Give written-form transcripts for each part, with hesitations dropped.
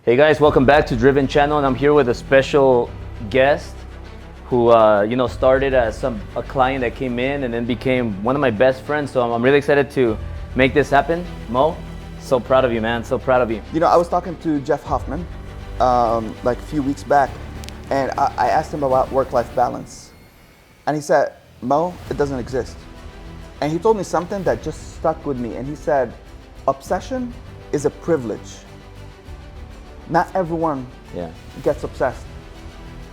Hey guys, welcome back to Driven Channel, and I'm here with a special guest who started as a client that came in and then became one of my best friends. So I'm really excited to make this happen. Mo, so proud of you, man. So proud of you. You know, I was talking to Jeff Hoffman like a few weeks back, and I asked him about work-life balance, and he said, "Mo, it doesn't exist." And he told me something that just stuck with me, and he said, "Obsession is a privilege. Not everyone gets obsessed.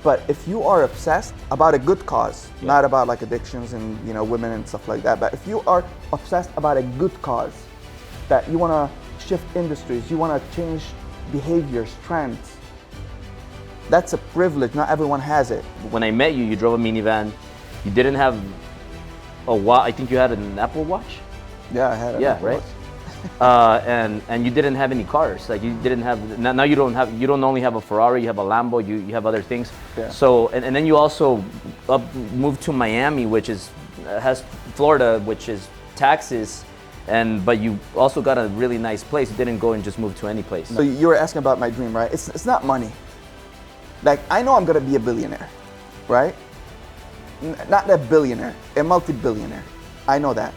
But if you are obsessed about a good cause, not about like addictions and women and stuff like that, but if you are obsessed about a good cause, that you want to shift industries, you want to change behaviors, trends, that's a privilege. Not everyone has it." When I met you, you drove a minivan. You didn't have a watch. I think you had an Apple Watch. Yeah, I had it. Yeah, right. And you didn't have any cars. Like you didn't have. Now you don't only have a Ferrari. You have a Lambo. You have other things. Yeah. So and then you also moved to Miami, which has Florida, which is taxes. But you also got a really nice place. You didn't go and just move to any place. So you were asking about my dream, right? It's not money. Like, I know I'm gonna be a billionaire, right? Not a billionaire, a multi-billionaire. I know that.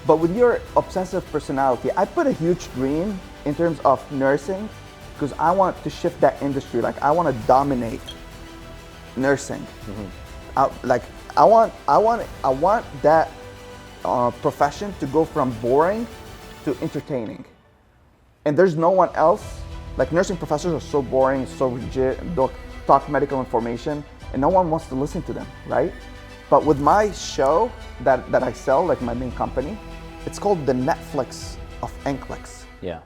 But with your obsessive personality, I put a huge dream in terms of nursing, because I want to shift that industry. Like, I want to dominate nursing. Mm-hmm. I want that profession to go from boring to entertaining. And there's no one else. Like, nursing professors are so boring, so rigid, and don't talk medical information, and no one wants to listen to them, right? But with my show that I sell, like my main company, it's called the Netflix of NCLEX. Yeah.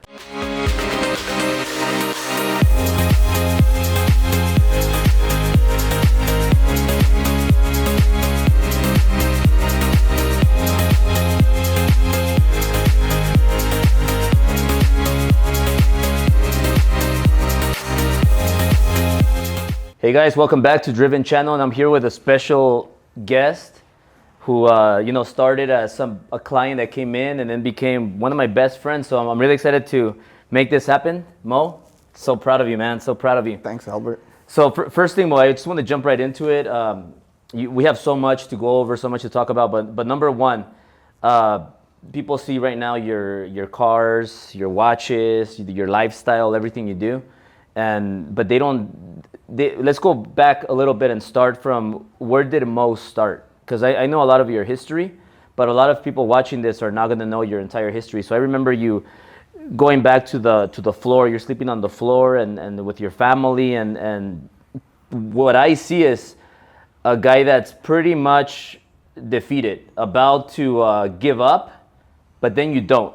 Hey guys, welcome back to Driven Channel, and I'm here with a special guest who started as a client that came in and then became one of my best friends. So I'm really excited to make this happen. Mo, so proud of you, man. So proud of you. Thanks, Albert. So first thing, Mo, I just want to jump right into it. We have so much to go over, so much to talk about. But number one, people see right now your cars, your watches, your lifestyle, everything you do, but they don't. Let's go back a little bit and start from where did Mo start? Because I know a lot of your history, but a lot of people watching this are not going to know your entire history. So I remember you going back to the floor. You're sleeping on the floor and with your family, and what I see is a guy that's pretty much defeated, about to give up, but then you don't.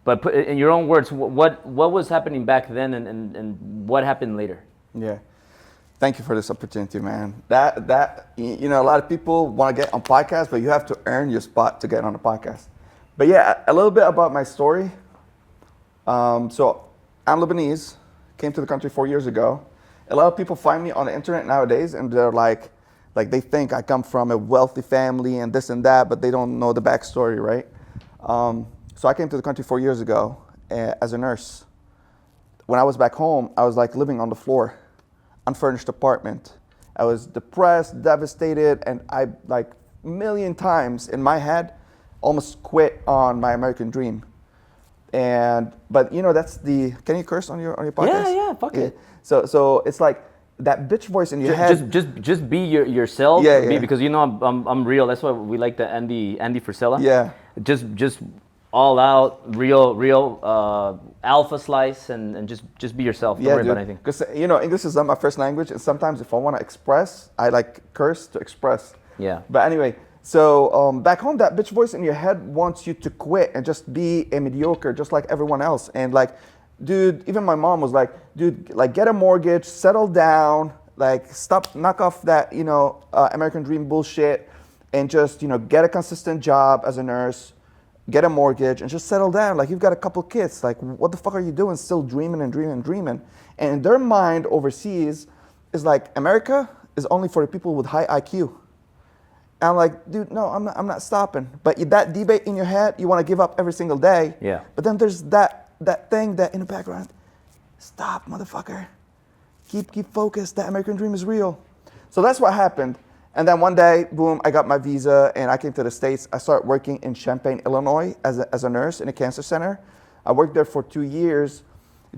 But put, in your own words, what was happening back then, and what happened later? Yeah. Thank you for this opportunity, man. That a lot of people want to get on podcasts, but you have to earn your spot to get on a podcast. But yeah, a little bit about my story. So I'm Lebanese, came to the country 4 years ago. A lot of people find me on the internet nowadays, and they're like they think I come from a wealthy family and this and that, but they don't know the backstory, right? So I came to the country 4 years ago as a nurse. When I was back home, I was like living on the floor. Unfurnished apartment. I was depressed, devastated, and I like a million times in my head almost quit on my American dream. But that's can you curse on your podcast? Yeah, fuck it. So it's like that bitch voice in your head. Just be yourself. Yeah. Because I'm real. That's why we like the Andy Frisella. Yeah. Just all out, real Alphaslice, and just be yourself. Don't worry about anything. Because English is not my first language, and sometimes if I want to express, I like curse to express. Yeah. But anyway, so back home, that bitch voice in your head wants you to quit and just be a mediocre, just like everyone else. And like, dude, even my mom was like, dude, like get a mortgage, settle down, like knock off that American dream bullshit, and just get a consistent job as a nurse. Get a mortgage and just settle down. Like, you've got a couple kids. Like, what the fuck are you doing? Still dreaming and dreaming and dreaming. And in their mind overseas is like, America is only for the people with high IQ. And I'm like, dude, no, I'm not stopping. But that debate in your head, you want to give up every single day. Yeah. But then there's that thing that in the background, stop, motherfucker. Keep focused. That American dream is real. So that's what happened. And then one day, boom, I got my visa and I came to the States. I started working in Champaign, Illinois as a nurse in a cancer center. I worked there for 2 years.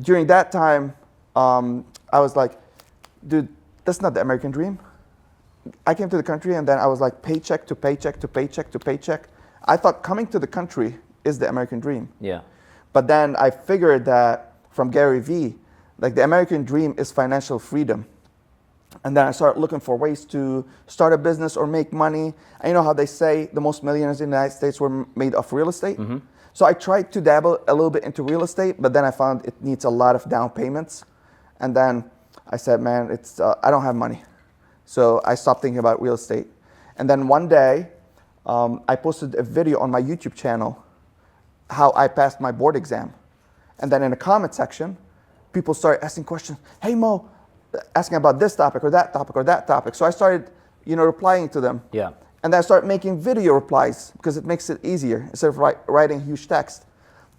During that time, I was like, dude, that's not the American dream. I came to the country and then I was like paycheck to paycheck to paycheck to paycheck. I thought coming to the country is the American dream. Yeah. But then I figured that from Gary Vee, like the American dream is financial freedom. And then I started looking for ways to start a business or make money. And you know how they say the most millionaires in the United States were made of real estate? Mm-hmm. So I tried to dabble a little bit into real estate, but then I found it needs a lot of down payments. And then I said, man, I don't have money. So I stopped thinking about real estate. And then one day, I posted a video on my YouTube channel, how I passed my board exam. And then in the comment section, people started asking questions. Hey, Mo, asking about this topic or that topic or that topic. So I started, replying to them. Yeah. And then I started making video replies because it makes it easier instead of writing huge text.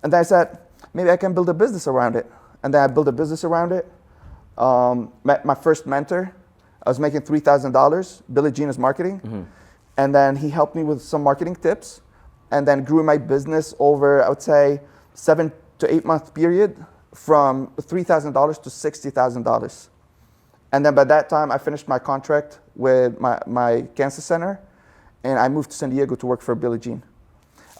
And then I said, maybe I can build a business around it. And then I built a business around it. Met my first mentor. I was making $3,000, Billy Gina's marketing. Mm-hmm. And then he helped me with some marketing tips and then grew my business over, I would say, 7 to 8 month period from $3,000 to $60,000. And then by that time, I finished my contract with my cancer center and I moved to San Diego to work for Billy Jean.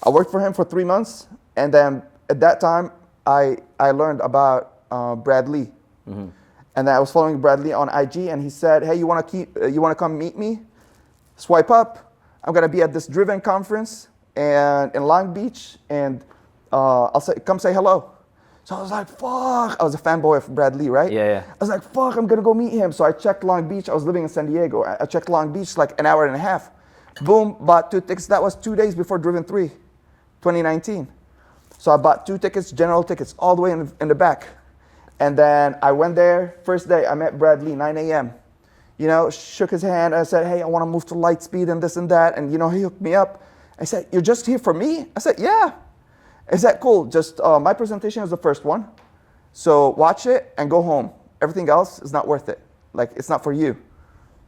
I worked for him for 3 months. And then at that time, I learned about Brad Lee. Mm-hmm. And then I was following Brad Lee on IG and he said, hey, you want to come meet me? Swipe up. I'm going to be at this Driven conference and in Long Beach and come say hello. So I was like, fuck. I was a fanboy of Brad Lee, right? Yeah. I was like, fuck, I'm going to go meet him. So I checked Long Beach. I was living in San Diego. I checked Long Beach like an hour and a half. Boom, bought 2 tickets. That was 2 days before Driven 3, 2019. So I bought 2 tickets, general tickets, all the way in the back. And then I went there. First day, I met Brad Lee, 9 a.m. Shook his hand. I said, hey, I want to move to Lightspeed and this and that. And, he hooked me up. I said, you're just here for me? I said, yeah. I said, cool. Just my presentation is the first one. So watch it and go home. Everything else is not worth it. Like, it's not for you.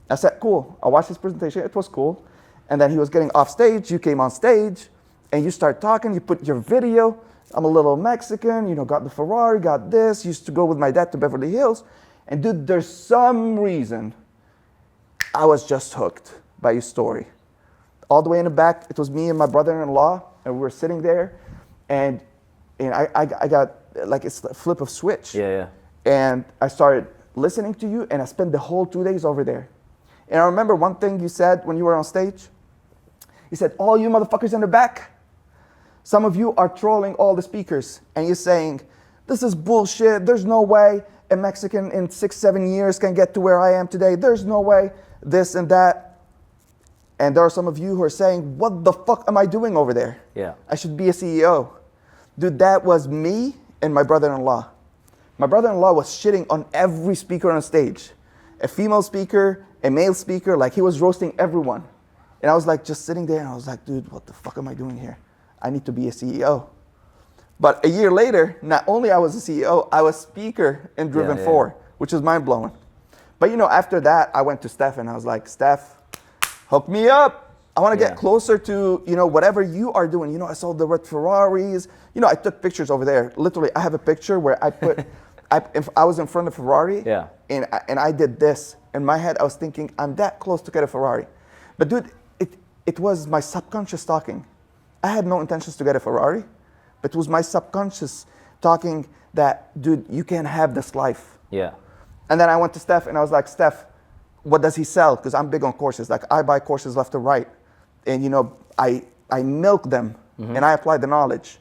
I said, cool. I watched his presentation. It was cool. And then he was getting off stage. You came on stage and you start talking. You put your video. I'm a little Mexican, got the Ferrari, got this. Used to go with my dad to Beverly Hills. And dude, there's some reason I was just hooked by your story. All the way in the back, it was me and my brother-in-law, and we were sitting there. And I got, like, it's a flip of switch. Yeah. And I started listening to you, and I spent the whole 2 days over there. And I remember one thing you said when you were on stage. You said, all you motherfuckers in the back, some of you are trolling all the speakers and you're saying, this is bullshit. There's no way a Mexican in 6-7 years can get to where I am today. There's no way this and that. And there are some of you who are saying, what the fuck am I doing over there? Yeah. I should be a CEO. Dude, that was me and my brother-in-law. My brother-in-law was shitting on every speaker on stage. A female speaker, a male speaker, like he was roasting everyone. And I was like just sitting there and I was like, dude, what the fuck am I doing here? I need to be a CEO. But a year later, not only I was a CEO, I was speaker in Driven 4, which is mind-blowing. But after that, I went to Steph and I was like, Steph, hook me up. I want to get closer to, whatever you are doing. I saw the red Ferraris. I took pictures over there. Literally, I have a picture where I put, I was in front of Ferrari and I did this. In my head, I was thinking, I'm that close to get a Ferrari. But dude, it was my subconscious talking. I had no intentions to get a Ferrari, but it was my subconscious talking that, dude, you can't have this life. Yeah. And then I went to Steph and I was like, Steph, what does he sell? Because I'm big on courses. Like I buy courses left and right. And I milk them and I apply the knowledge.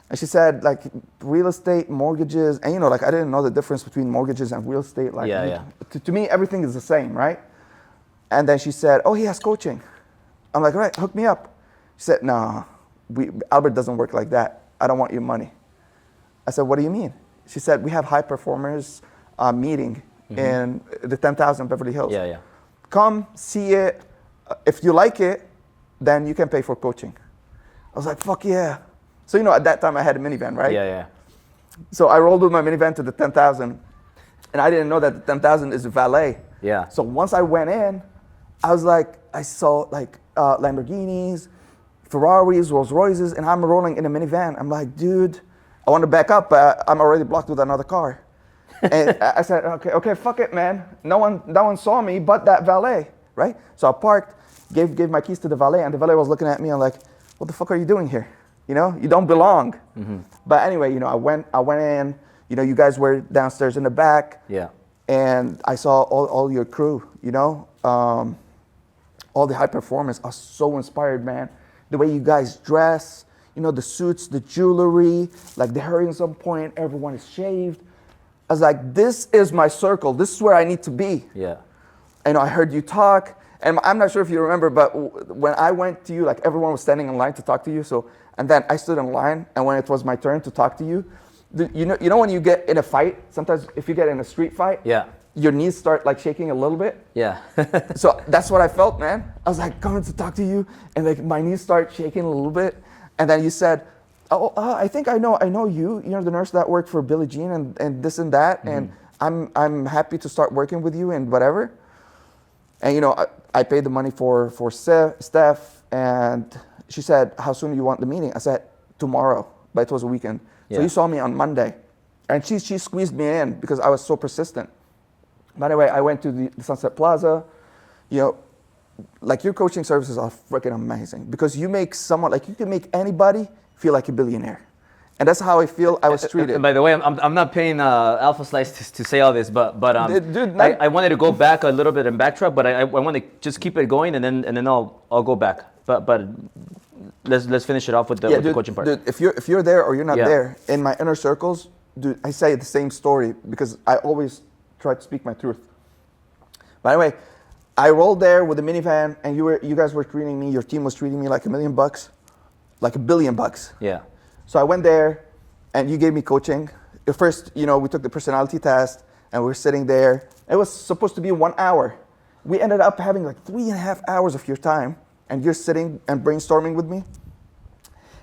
And she said, like, real estate, mortgages, and I didn't know the difference between mortgages and real estate. Like, to me, everything is the same, right? And then she said, oh, he has coaching. I'm like, all right, hook me up. She said, no, Albert doesn't work like that. I don't want your money. I said, what do you mean? She said, we have high performers meeting in the 10,000 Beverly Hills. Yeah. Come, see it. If you like it, then you can pay for coaching. I was like, fuck yeah. So, at that time I had a minivan, right? Yeah. So I rolled with my minivan to the 10,000, and I didn't know that the 10,000 is a valet. Yeah. So once I went in, I was like, I saw like Lamborghinis, Ferraris, Rolls Royces, and I'm rolling in a minivan. I'm like, dude, I want to back up, but I'm already blocked with another car. And I said, okay, fuck it, man. No one saw me but that valet, right? So I parked, gave my keys to the valet, and the valet was looking at me and like, what the fuck are you doing here? You know, you don't belong. Mm-hmm. But anyway, you know, I went in. You know, you guys were downstairs in the back. Yeah. And I saw all your crew. You know, all the high performers are so inspired, man. The way you guys dress, you know, the suits, the jewelry, like the hair at some point, everyone is shaved. I was like, this is my circle. This is where I need to be. Yeah. And I heard you talk, and I'm not sure if you remember, but when I went to you, like everyone was standing in line to talk to you. So, and then I stood in line, and when it was my turn to talk to you, you know when you get in a fight, sometimes if you get in a street fight, yeah, your knees start like shaking a little bit. Yeah. So that's what I felt, man. I was like coming to talk to you, and like my knees start shaking a little bit, and then you said, I think I know you. You're the nurse that worked for Billie Jean and this and that, mm-hmm. and I'm happy to start working with you and whatever. And you know, I paid the money for Steph, and she said, how soon do you want the meeting? I said, tomorrow, but it was a weekend. Yeah. So you saw me on Monday, and she squeezed me in because I was so persistent. By the way, I went to the Sunset Plaza. You know, like your coaching services are freaking amazing because you make someone, like you can make anybody feel like a billionaire. And that's how I feel I was treated. And by the way, I'm not paying Alphaslice to say all this, but Dude, I wanted to go back a little bit and backtrack, but I want to just keep it going, and then I'll go back. But let's finish it off with the coaching part. Dude, if you're there or you're not there, in my inner circles, dude, I say the same story because I always try to speak my truth. By the way, I rolled there with a minivan, and you guys were treating me, your team was treating me like $1 million, like $1 billion. Yeah. So I went there, and you gave me coaching. At first, you know, we took the personality test, and we were sitting there. It was supposed to be 1 hour. We ended up having like 3.5 hours of your time, and you're sitting and brainstorming with me.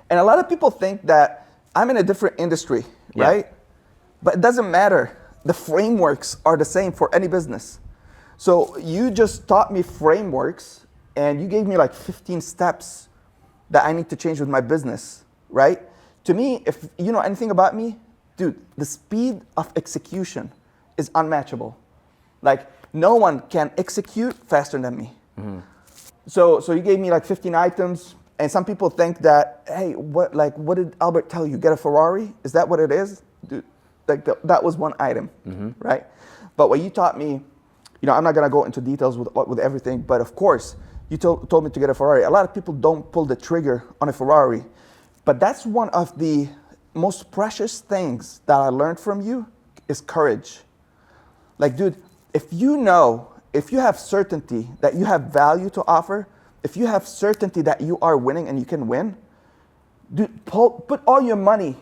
And a lot of people think that I'm in a different industry, right? But it doesn't matter. The frameworks are the same for any business. So you just taught me frameworks, and you gave me like 15 steps that I need to change with my business, right? To me, if you know anything about me, dude, the speed of execution is unmatchable. Like, no one can execute faster than me. Mm-hmm. So you gave me like 15 items, and some people think that, hey, what did Albert tell you? Get a Ferrari? Is that what it is? Dude, like that was one item, mm-hmm. right? But what you taught me, you know, I'm not gonna go into details with everything, but of course, you told me to get a Ferrari. A lot of people don't pull the trigger on a Ferrari. But that's one of the most precious things that I learned from you is courage. Like, dude, if you have certainty that you have value to offer, if you have certainty that you are winning and you can win, dude, put all your money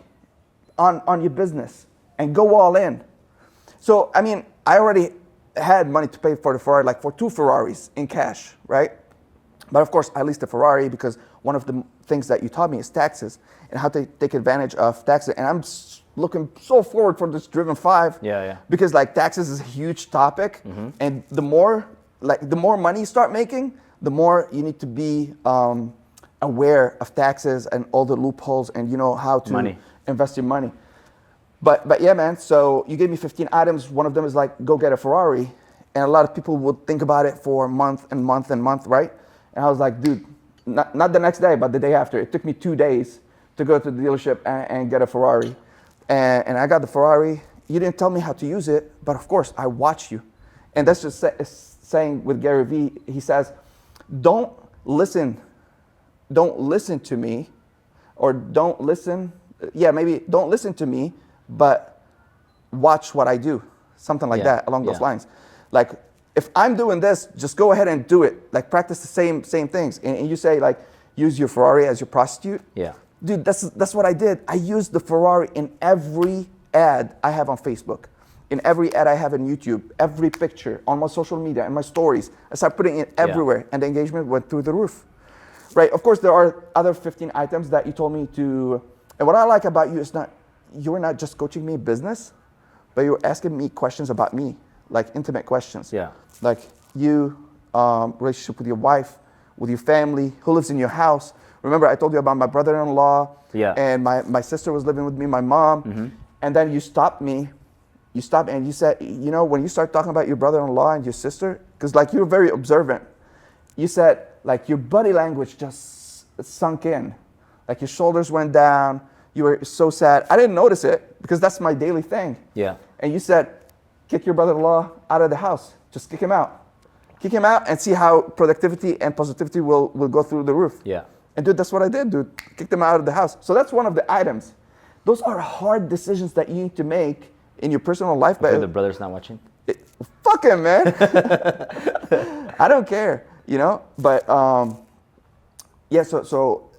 on your business and go all in. So, I mean, I already had money to pay for the Ferrari, like for 2 Ferraris in cash, right? But of course, I leased a Ferrari because one of the things that you taught me is taxes and how to take advantage of taxes. And I'm looking so forward for this Driven 5. Yeah. Because like taxes is a huge topic. Mm-hmm. And the more money you start making, the more you need to be aware of taxes and all the loopholes and you know how to invest your money. But yeah, man, so you gave me 15 items. One of them is like, go get a Ferrari. And a lot of people would think about it for a month and month and month, right? And I was like, dude, not the next day, but the day after. It took me 2 days to go to the dealership and get a Ferrari. And I got the Ferrari. You didn't tell me how to use it, but of course, I watched you. And that's just saying with Gary Vee, he says, don't listen to me, or don't listen to me, but watch what I do. Something like that, along those lines. Like, if I'm doing this, just go ahead and do it. Like, practice the same things. And you say, like, use your Ferrari as your prostitute. Yeah. Dude, that's what I did. I used the Ferrari in every ad I have on Facebook, in every ad I have on YouTube, every picture on my social media and my stories. I started putting it everywhere, and the engagement went through the roof. Right? Of course, there are other 15 items that you told me to. And what I like about you is you were not just coaching me business, but you were asking me questions about me, like intimate questions. Yeah. Like you, relationship with your wife, with your family, who lives in your house. Remember, I told you about my brother-in-law, Yeah. and my sister was living with me, my mom, and then you stopped me. You stopped and you said, you know, when you start talking about your brother-in-law and your sister, because like you're very observant, you said like your body language just sunk in, like your shoulders went down. You were so sad. I didn't notice it because that's my daily thing. Yeah. And you said, kick your brother-in-law out of the house. Just kick him out. Kick him out and see how productivity and positivity will go through the roof. Yeah. And dude, that's what I did, dude. Kicked him out of the house. So that's one of the items. Those are hard decisions that you need to make in your personal life. But the brother's not watching. Fuck him, man. I don't care, you know. But yeah. So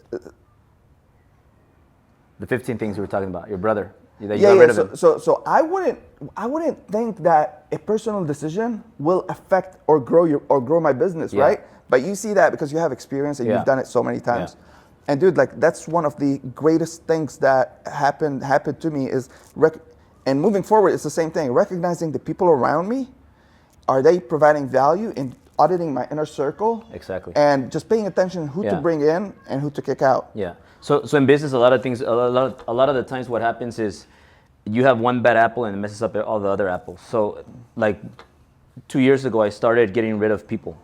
The 15 things we were talking about. Your brother. That you yeah, got yeah. rid of him. So I wouldn't think that a personal decision will affect or grow my business, Yeah. right? But you see that because you have experience and Yeah. you've done it so many times. Yeah. And dude, like that's one of the greatest things that happened to me is and moving forward, it's the same thing. Recognizing the people around me, are they providing value in auditing my inner circle? Exactly. And just paying attention who to Yeah. bring in and who to kick out. Yeah. So in business, a lot of the times what happens is you have one bad apple and it messes up all the other apples. So like 2 years ago, I started getting rid of people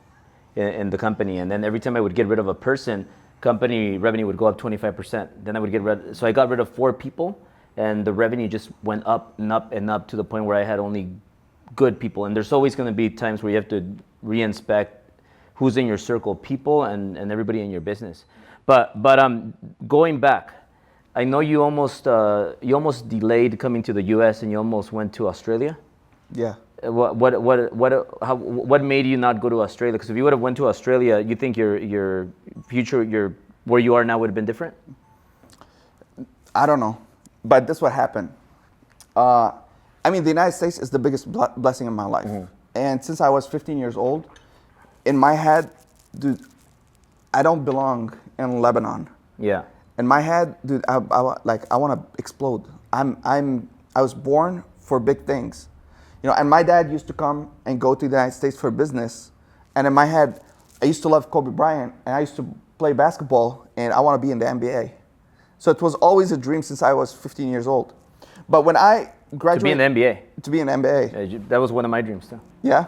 in the company. And then every time I would get rid of a person, company revenue would go up 25%. Then I would so I got rid of 4 people and the revenue just went up and up and up to the point where I had only good people. And there's always going to be times where you have to re-inspect who's in your circle of people and everybody in your business. But going back, I know you almost delayed coming to the U.S. and you almost went to Australia. Yeah. What made you not go to Australia? Because if you would have went to Australia, you think your future, where you are now would have been different? I don't know, but this what happened. I mean, the United States is the biggest blessing in my life. Mm-hmm. And since I was 15 years old, in my head, dude, I don't belong in Lebanon. Yeah. In my head, dude, I want to explode. I was born for big things, you know. And my dad used to come and go to the United States for business. And in my head, I used to love Kobe Bryant, and I used to play basketball, and I want to be in the NBA. So it was always a dream since I was 15 years old. But when I graduated... To be in the NBA. To be in the NBA. Yeah, that was one of my dreams too. Yeah.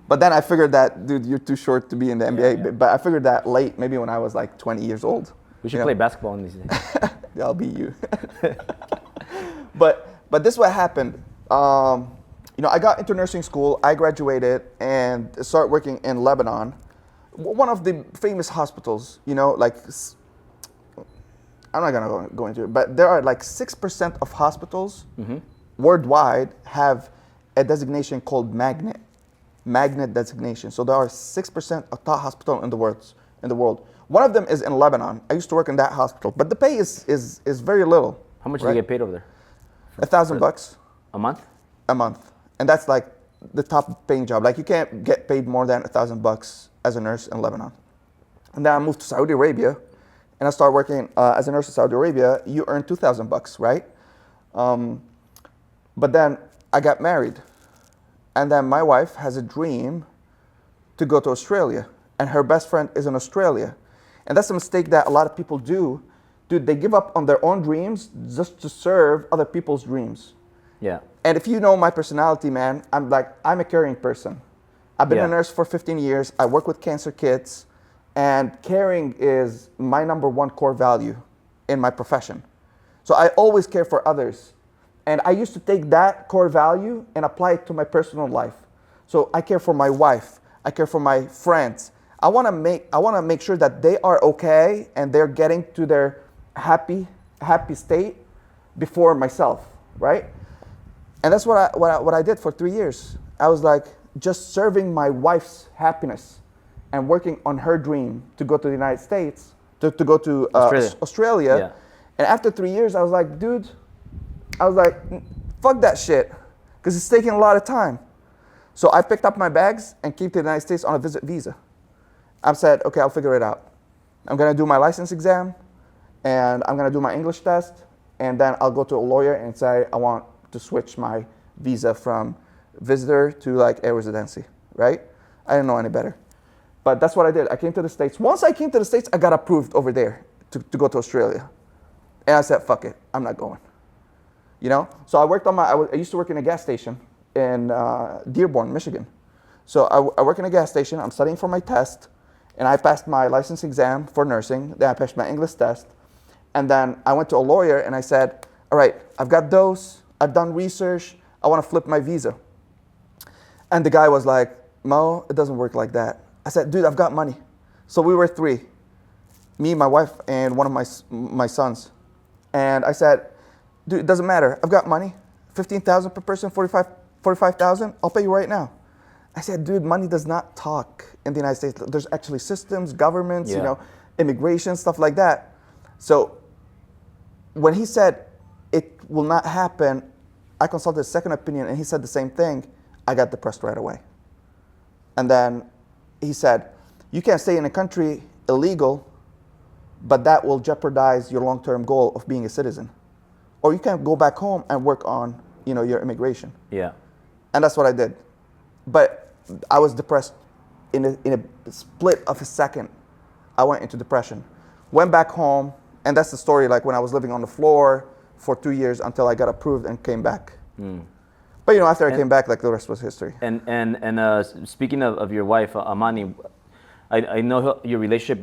But then I figured that, dude, you're too short to be in the NBA. Yeah. But I figured that late, maybe when I was like 20 years old. We should play basketball in these days. Yeah, I'll be you. But this is what happened. You know, I got into nursing school. I graduated and started working in Lebanon, one of the famous hospitals. You know, like I'm not gonna go into it, but there are like 6% of hospitals worldwide have a designation called magnet designation. So there are 6% of top hospital in the world. One of them is in Lebanon. I used to work in that hospital, but the pay is very little. How much do you get paid over there? $1,000 a month. A month, and that's like the top paying job. Like you can't get paid more than $1,000 as a nurse in Lebanon. And then I moved to Saudi Arabia, and I started working as a nurse in Saudi Arabia. You earn $2,000, right? But then I got married, and then my wife has a dream to go to Australia, and her best friend is in Australia. And that's a mistake that a lot of people do. Dude, they give up on their own dreams just to serve other people's dreams. Yeah. And if you know my personality, man, I'm a caring person. I've been a nurse for 15 years. I work with cancer kids, and caring is my number one core value in my profession. So I always care for others. And I used to take that core value and apply it to my personal life. So I care for my wife. I care for my friends. I want to make sure that they are okay and they're getting to their happy state before myself, right? And that's what I did for 3 years. I was like just serving my wife's happiness and working on her dream to go to the United States, to go to Australia. Yeah. And after 3 years, I was like, dude, fuck that shit, because it's taking a lot of time. So I picked up my bags and came to the United States on a visit visa. I said, okay, I'll figure it out. I'm gonna do my license exam, and I'm gonna do my English test, and then I'll go to a lawyer and say I want to switch my visa from visitor to like a residency, right? I didn't know any better. But that's what I did. I came to the States. Once I came to the States, I got approved over there to go to Australia. And I said, fuck it, I'm not going. You know? So I worked on I used to work in a gas station in Dearborn, Michigan. So I work in a gas station. I'm studying for my test. And I passed my license exam for nursing. Then I passed my English test. And then I went to a lawyer and I said, all right, I've got those. I've done research. I want to flip my visa. And the guy was like, Mo, it doesn't work like that. I said, dude, I've got money. So we were three, me, my wife, and one of my sons. And I said, dude, it doesn't matter. I've got money, $15,000 per person, $45,000. I'll pay you right now. I said, dude, money does not talk in the United States. There's actually systems, governments, you know, immigration, stuff like that. So when he said it will not happen, I consulted a second opinion, and he said the same thing. I got depressed right away. And then he said, you can't stay in a country illegal, but that will jeopardize your long-term goal of being a citizen. Or you can go back home and work on, you know, your immigration. Yeah. And that's what I did. But I was depressed in a split of a second. I went into depression. Went back home, and that's the story, like when I was living on the floor for 2 years until I got approved and came back. But you know, after I came back, like the rest was history. And speaking of your wife, Amani, I know your relationship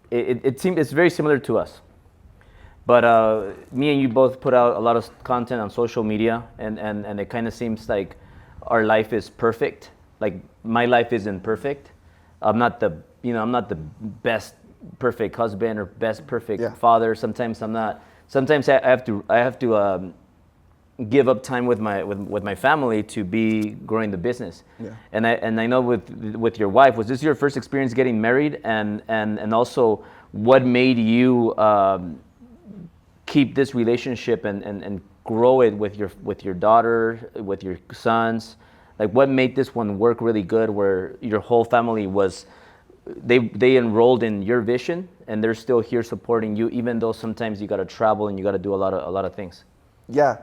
it seems it's very similar to us. But me and you both put out a lot of content on social media, and it kind of seems like our life is perfect. Like my life isn't perfect. I'm not the best perfect husband or best perfect father. Sometimes I'm not. Sometimes I have to give up time with my family to be growing the business. Yeah. And I know with your wife, was this your first experience getting married? And also, what made you keep this relationship and grow it with your daughter, with your sons? Like, what made this one work really good, where your whole family was they enrolled in your vision and they're still here supporting you, even though sometimes you got to travel and you got to do a lot of things? Yeah.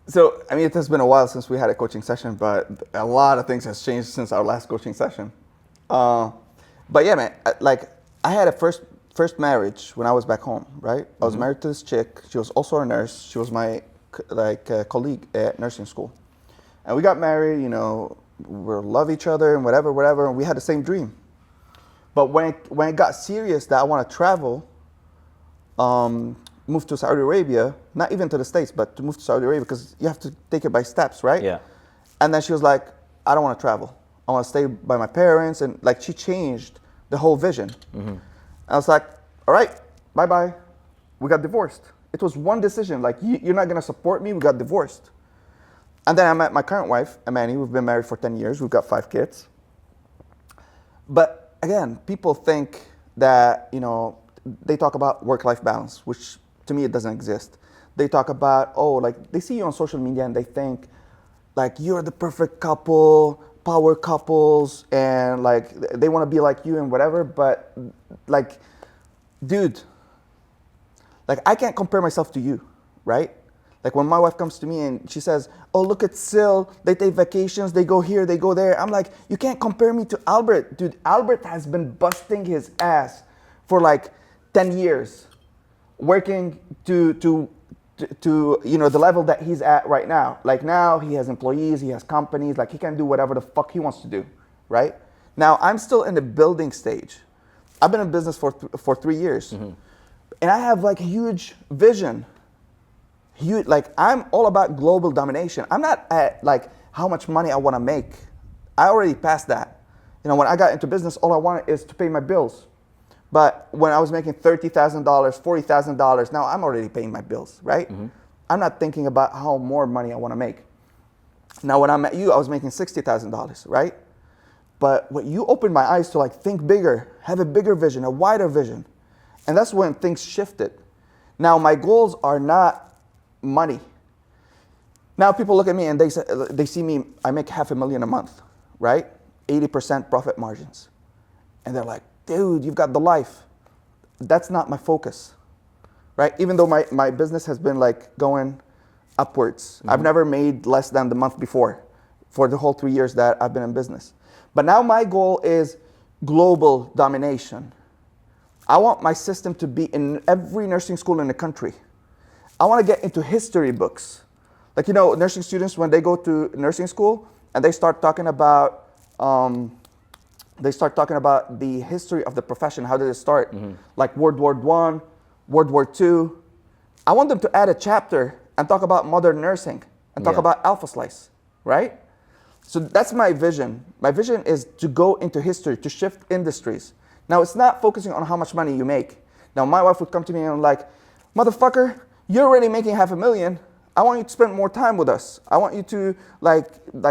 So, I mean, it has been a while since we had a coaching session, but a lot of things has changed since our last coaching session. But yeah, man, like I had a first marriage when I was back home, right? I was married to this chick. She was also a nurse. She was my colleague at nursing school. And we got married, you know, we love each other and whatever, and we had the same dream. But when it got serious that I want to travel, move to Saudi Arabia, not even to the States, but to move to Saudi Arabia, because you have to take it by steps, right? Yeah. And then she was like, I don't want to travel. I want to stay by my parents. And like, she changed the whole vision. I was like, all right, bye-bye. We got divorced. It was one decision. Like, you're not going to support me. We got divorced. And then I met my current wife, Amani. We've been married for 10 years. We've got 5 kids. But again, people think that, you know, they talk about work-life balance, which to me, it doesn't exist. They talk about, like they see you on social media and they think like you're the perfect couple, power couples, and like they want to be like you and whatever. But like, dude, like I can't compare myself to you, right? Like when my wife comes to me and she says, oh, look at Sil, they take vacations, they go here, they go there. I'm like, you can't compare me to Albert. Dude, Albert has been busting his ass for like 10 years. Working to you know the level that he's at right now. Like now he has employees, he has companies, like he can do whatever the fuck he wants to do, right? Now I'm still in the building stage. I've been in business for 3 years, and I have like a huge vision. Huge, like I'm all about global domination. I'm not at like how much money I want to make. I already passed that. You know, when I got into business, all I wanted is to pay my bills. But when I was making $30,000, $40,000, now I'm already paying my bills, right? I'm not thinking about how more money I want to make. Now, when I met you, I was making $60,000, right? But what you opened my eyes to like think bigger, have a bigger vision, a wider vision. And that's when things shifted. Now, my goals are not money. Now, people look at me and they see me, I make $500,000 a month, right? 80% profit margins. And they're like, dude, you've got the life. That's not my focus, right? Even though my business has been like going upwards. I've never made less than the month before for the whole 3 years that I've been in business. But now my goal is global domination. I want my system to be in every nursing school in the country. I want to get into history books. Like, you know, nursing students, when they go to nursing school and they start talking about the history of the profession, how did it start? Like World War I, World War II. I want them to add a chapter and talk about modern nursing and talk about Alphaslice, right? So that's my vision. My vision is to go into history, to shift industries. Now, it's not focusing on how much money you make. Now, my wife would come to me and like, motherfucker, you're already making $500,000. I want you to spend more time with us. I want you to like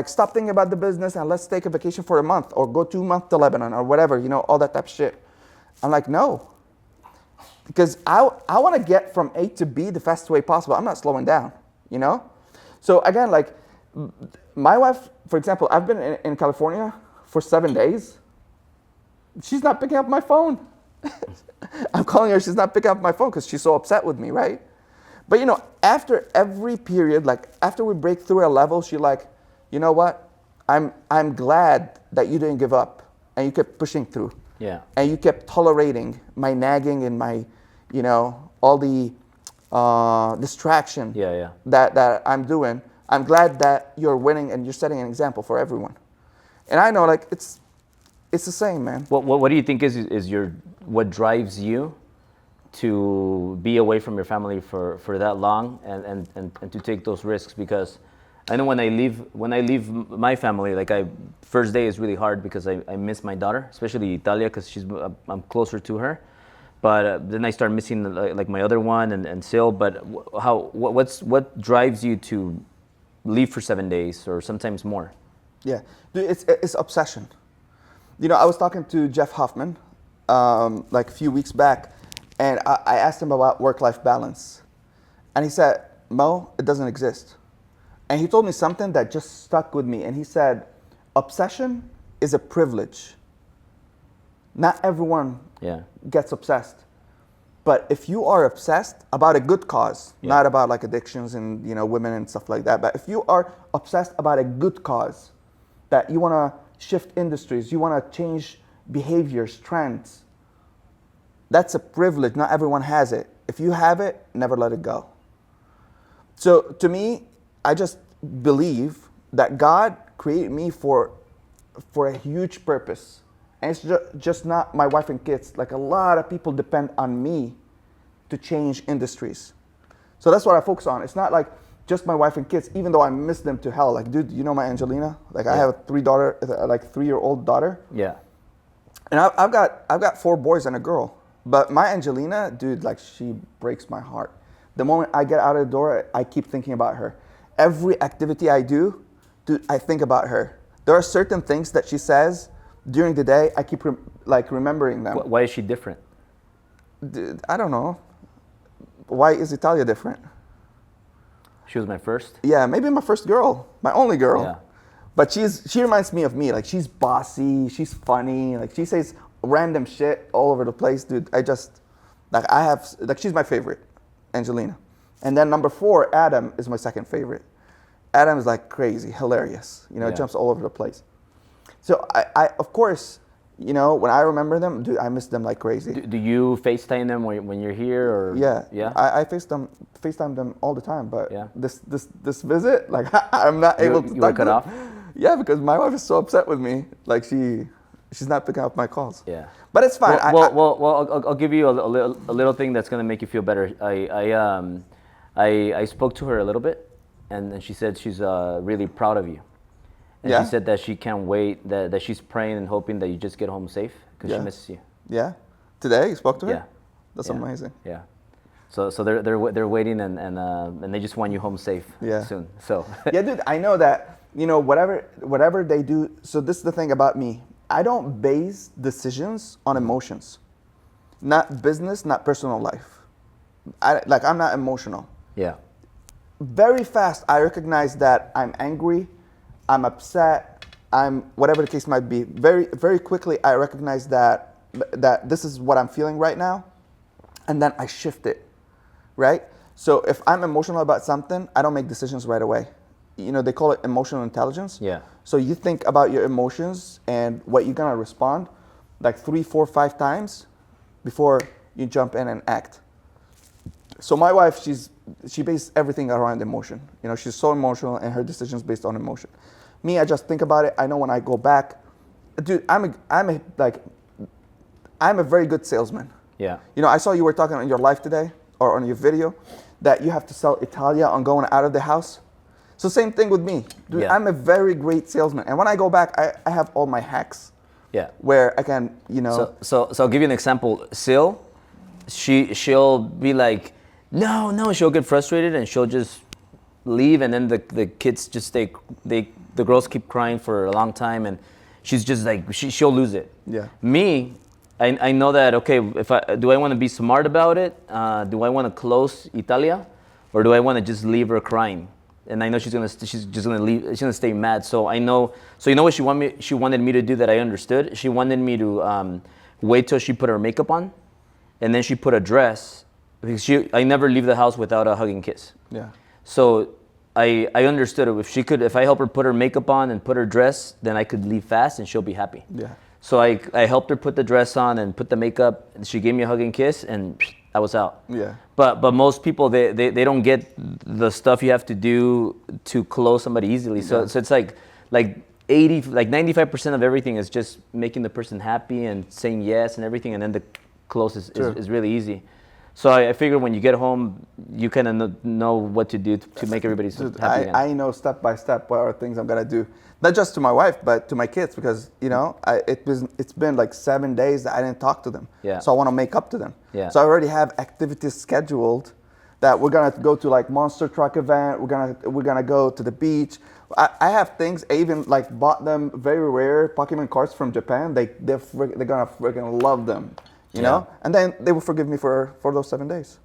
stop thinking about the business and let's take a vacation for a month or go 2 months to Lebanon or whatever, you know, all that type of shit. I'm like, no. Because I want to get from A to B the fastest way possible. I'm not slowing down, you know? So again, like my wife, for example, I've been in California for 7 days. She's not picking up my phone. I'm calling her, she's not picking up my phone because she's so upset with me, right? But you know, after every period, like after we break through a level, she's like, you know what? I'm glad that you didn't give up and you kept pushing through. Yeah. And you kept tolerating my nagging and my, you know, all the distraction that I'm doing. I'm glad that you're winning and you're setting an example for everyone. And I know, like, it's the same, man. What do you think is what drives you to be away from your family for that long and to take those risks? Because I know when I leave my family, like first day is really hard because I miss my daughter, especially Italia, because I'm closer to her. But then I start missing like my other one and Sil. But what drives you to leave for 7 days or sometimes more? Yeah, dude, it's obsession. You know, I was talking to Jeff Hoffman like a few weeks back, and I asked him about work-life balance. And he said, Mo, it doesn't exist. And he told me something that just stuck with me. And he said, obsession is a privilege. Not everyone gets obsessed. But if you are obsessed about a good cause, not about like addictions and, you know, women and stuff like that, but if you are obsessed about a good cause, that you want to shift industries, you want to change behaviors, trends, that's a privilege. Not everyone has it. If you have it, never let it go. So to me, I just believe that God created me for a huge purpose. And it's just not my wife and kids. Like a lot of people depend on me to change industries. So that's what I focus on. It's not like just my wife and kids, even though I miss them to hell. Like, dude, you know my Angelina? Like I have a 3-year-old daughter. Yeah. And I've got 4 boys and a girl. But my Angelina, dude, like she breaks my heart. The moment I get out of the door, I keep thinking about her. Every activity I do, dude, I think about her. There are certain things that she says during the day, I keep remembering them. Why is she different? Dude, I don't know. Why is Italia different? She was my first? Yeah, maybe my first girl, my only girl. Yeah. But she reminds me of me. Like she's bossy, she's funny. Like she says random shit all over the place, dude. She's my favorite, Angelina. And then number 4, Adam is my second favorite. Adam is like crazy, hilarious. You know, jumps all over the place. So I of course, you know, when I remember them, dude, I miss them like crazy. Do you FaceTime them when you're here, or? Yeah. I FaceTime them all the time, but this visit, like I'm not able to. You were cut off? Yeah, because my wife is so upset with me. Like she's not picking up my calls. Yeah. But it's fine. Well, I'll give you a little thing that's gonna make you feel better. I spoke to her a little bit, and she said she's really proud of you. And she said that she can't wait, that she's praying and hoping that you just get home safe because she misses you. Yeah. Today you spoke to her? Yeah. That's amazing. Yeah. So they're waiting and they just want you home safe soon. So yeah, dude, I know that, you know, whatever they do. So this is the thing about me. I don't base decisions on emotions. Not business, not personal life. I'm not emotional. Yeah. Very fast I recognize that I'm angry, I'm upset, I'm whatever the case might be. Very, very quickly I recognize that this is what I'm feeling right now, and then I shift it. right? So if I'm emotional about something, I don't make decisions right away. You know, they call it emotional intelligence. Yeah. So you think about your emotions and what you're gonna respond like 3, 4, 5 times before you jump in and act. So my wife, she bases everything around emotion. You know, she's so emotional and her decisions based on emotion. Me, I just think about it. I know when I go back, dude, I'm a very good salesman. Yeah. You know, I saw you were talking on your live today or on your video that you have to sell Italia on going out of the house. So same thing with me. Dude, Yeah. I'm a very great salesman. And when I go back, I have all my hacks. Yeah. Where I can, you know. So I'll give you an example. Sil, she'll be like, no, she'll get frustrated and she'll just leave, and then the kids just the girls keep crying for a long time, and she's just like she'll lose it. Yeah. Me, I know that, okay, if I want to be smart about it, do I want to close Italia, or do I want to just leave her crying? And I know she's just gonna leave. She's gonna stay mad. So I know. So you know what she wanted me to do that I understood. She wanted me to wait till she put her makeup on, and then she put a dress, because I never leave the house without a hug and kiss. Yeah. So I understood it. If I help her put her makeup on and put her dress, then I could leave fast and she'll be happy. Yeah. So I helped her put the dress on and put the makeup. And she gave me a hug and kiss, and I was out. Yeah. But most people, they don't get the stuff you have to do to close somebody easily. So it's like 95% of everything is just making the person happy and saying yes and everything, and then the close is really easy. So I figured when you get home, you kind of know what to do to make everybody happy again. I know step by step what are things I'm gonna do, not just to my wife but to my kids, because you know it's been like 7 days that I didn't talk to them. Yeah. So I want to make up to them. Yeah. So I already have activities scheduled that we're gonna go to, like monster truck event. We're gonna go to the beach. I have things. I even like bought them very rare Pokemon cards from Japan. They're gonna freaking love them. You know, and then they will forgive me for those 7 days.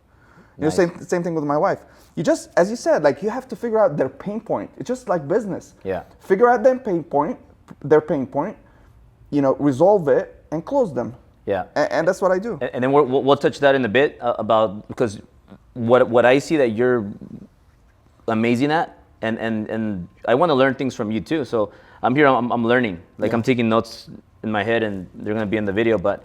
You Nice. know, same thing with my wife. You just, as you said, like you have to figure out their pain point. It's just like business. Yeah. Figure out their pain point, you know, resolve it and close them. Yeah. And that's what I do. And then we'll touch that in a bit about, because what I see that you're amazing at, and I want to learn things from you too. So I'm here, I'm learning. Like I'm taking notes in my head, and they're gonna be in the video. But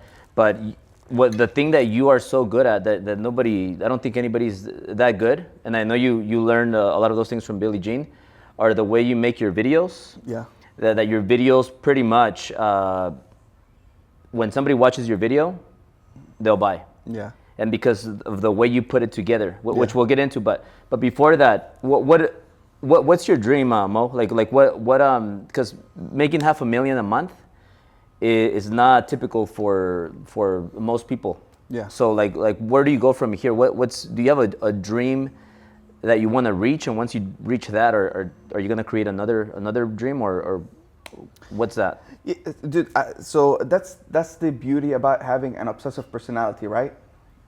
what the thing that you are so good at that nobody, I don't think anybody's that good, and I know you learned a lot of those things from Billie Jean, are the way you make your videos. Yeah. That your videos pretty much, when somebody watches your video, they'll buy. Yeah. And because of the way you put it together, which we'll get into. But before that, what's your dream, Mo? Like what because making $500,000 a month is not typical for most people. Yeah. So like where do you go from here? Do you have a dream that you want to reach, and once you reach that, or are you going to create another dream, or what's that? Yeah, dude, so that's the beauty about having an obsessive personality, right?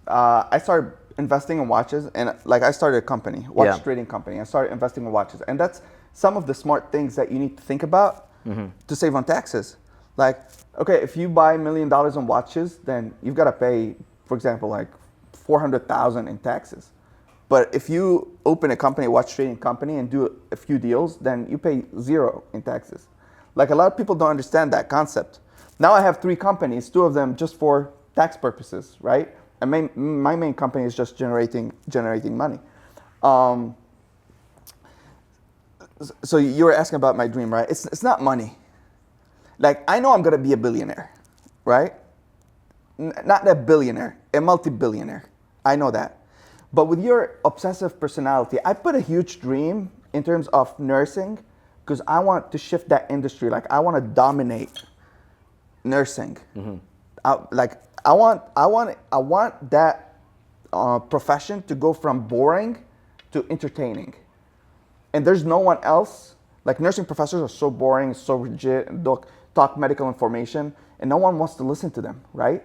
I started investing in watches, and like I started a company, watch trading company. I started investing in watches, and that's some of the smart things that you need to think about to save on taxes. Like, okay, if you buy $1 million in watches, then you've got to pay, for example, like $400,000 in taxes. But if you open a company, watch trading company, and do a few deals, then you pay 0 in taxes. Like a lot of people don't understand that concept. Now I have 3 companies, 2 of them just for tax purposes, right? And my main company is just generating money. So you were asking about my dream, right? It's not money. Like, I know I'm gonna be a billionaire, right? Not a billionaire, a multi-billionaire. I know that. But with your obsessive personality, I put a huge dream in terms of nursing, because I want to shift that industry. Like, I want to dominate nursing. I want that profession to go from boring to entertaining. And there's no one else. Like, nursing professors are so boring, so rigid, and talk medical information, and no one wants to listen to them, right?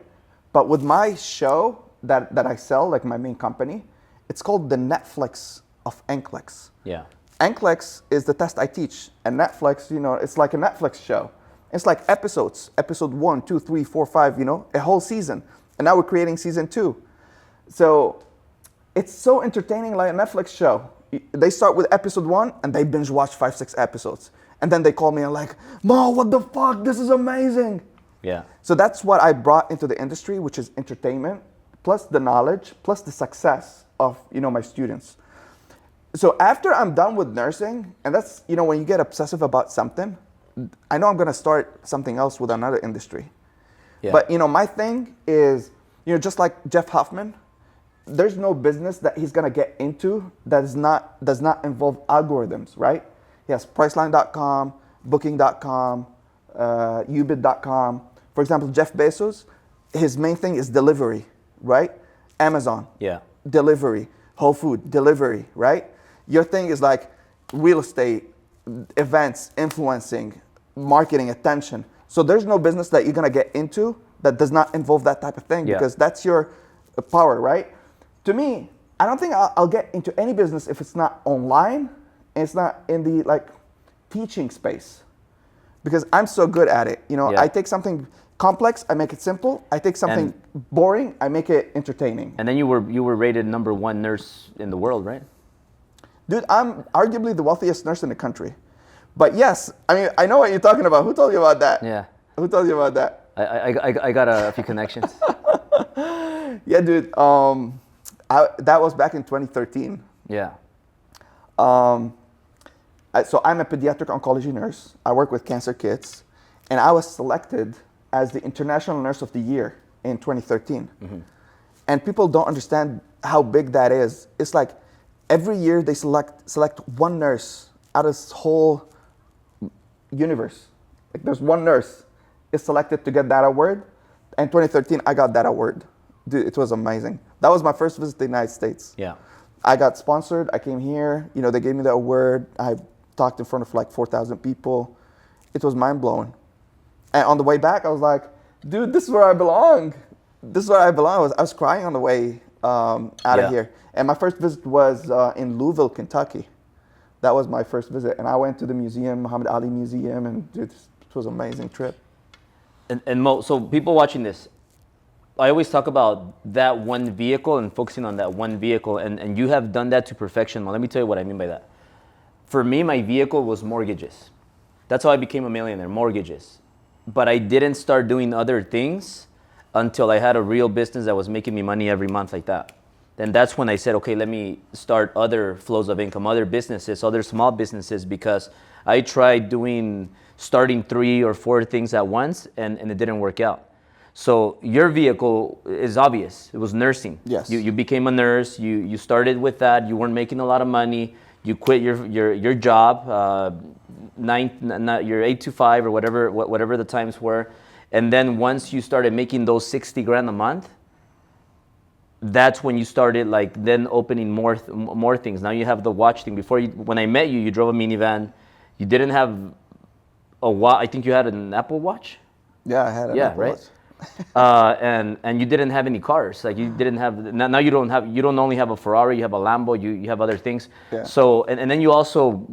But with my show that I sell, like my main company, it's called the Netflix of NCLEX. Yeah. NCLEX is the test I teach, and Netflix, you know, it's like a Netflix show. It's like episodes, episode 1, 2, 3, 4, 5, you know, a whole season. And now we're creating season 2. So it's so entertaining, like a Netflix show. They start with episode 1 and they binge watch 5-6 episodes, and then they call me and like, Mo, what the fuck, this is amazing. Yeah. So that's what I brought into the industry, which is entertainment plus the knowledge plus the success of my students. So after I'm done with nursing, and that's when you get obsessive about something, I know I'm gonna start something else with another industry. Yeah. But my thing is, just like Jeff Hoffman, there's no business that he's gonna get into that does not involve algorithms, right? He has Priceline.com, Booking.com, Ubid.com. For example, Jeff Bezos, his main thing is delivery, right? Amazon, Yeah. delivery. Whole Food, delivery, right? Your thing is like real estate, events, influencing, marketing, attention. So there's no business that you're gonna get into that does not involve that type of thing, Yeah. because that's your power, right? To me, I don't think I'll get into any business if it's not online and it's not in the teaching space, because I'm so good at it. Yeah. I take something complex, I make it simple. I take something boring, I make it entertaining. And then you were rated #1 nurse in the world, right? Dude, I'm arguably the wealthiest nurse in the country. But yes, I mean, I know what you're talking about. Who told you about that? Yeah. Who told you about that? I got a few connections. Yeah, dude. That was back in 2013. Yeah. So I'm a pediatric oncology nurse. I work with cancer kids, and I was selected as the International Nurse of the Year in 2013. Mm-hmm. And people don't understand how big that is. It's like every year they select one nurse out of this whole universe. Like there's one nurse is selected to get that award. And 2013, I got that award. Dude, it was amazing. That was my first visit to the United States. Yeah. I got sponsored. I came here. They gave me the award. I talked in front of like 4,000 people. It was mind blowing. And on the way back, I was like, dude, this is where I belong. This is where I belong. I was crying on the way out of here. And my first visit was in Louisville, Kentucky. That was my first visit. And I went to the museum, Muhammad Ali Museum, and dude, it was an amazing trip. And Mo, so people watching this, I always talk about that one vehicle and focusing on that one vehicle, and you have done that to perfection. Well, let me tell you what I mean by that. For me, my vehicle was mortgages. That's how I became a millionaire, mortgages. But I didn't start doing other things until I had a real business that was making me money every month like that. Then that's when I said, okay, let me start other flows of income, other businesses, other small businesses, because I tried starting 3 or 4 things at once, and it didn't work out. So your vehicle is obvious. It was nursing. Yes. You became a nurse. You started with that. You weren't making a lot of money. You quit your job, your 8 to 5 or whatever the times were, and then once you started making those 60 grand a month, that's when you started then opening more things. Now you have the watch thing. When I met you, you drove a minivan. You didn't have a watch. I think you had an Apple Watch. Yeah, I had an Apple Watch. And you didn't have any cars. Like you didn't have. Now you don't only have a Ferrari. You have a Lambo. You have other things. Yeah. So and then you also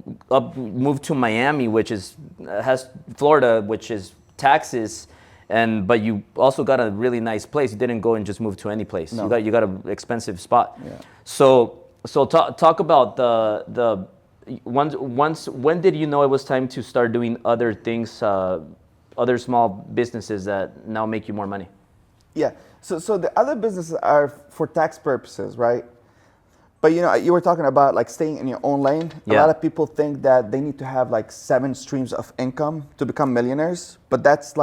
moved to Miami, which has Florida, which is taxes. But you also got a really nice place. You didn't go and just move to any place. No. You got an expensive spot. Yeah. So talk about the when did you know it was time to start doing other things, other small businesses that now make you more money? Yeah. So the other businesses are for tax purposes, right? But you were talking about staying in your own lane. Yeah. A lot of people think that they need to have 7 streams of income to become millionaires, but that's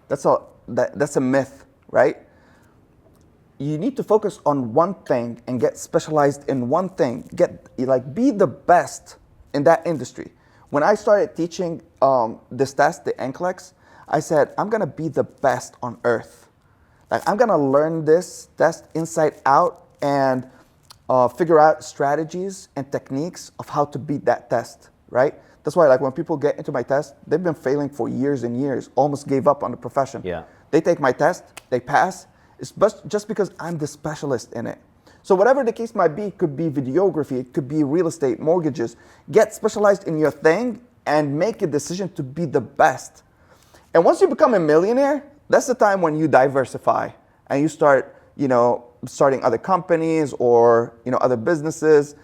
that's a myth, right? You need to focus on one thing and get specialized in one thing. Be the best in that industry. When I started teaching this test, the NCLEX, I said, I'm gonna be the best on earth. I'm gonna learn this test inside out and figure out strategies and techniques of how to beat that test, right? That's why when people get into my test, they've been failing for years and years, almost gave up on the profession. Yeah. They take my test, they pass. It's just because I'm the specialist in it. So whatever the case might be, it could be videography, it could be real estate, mortgages. Get specialized in your thing and make a decision to be the best. And once you become a millionaire, that's the time when you diversify and you start, starting other companies or other businesses.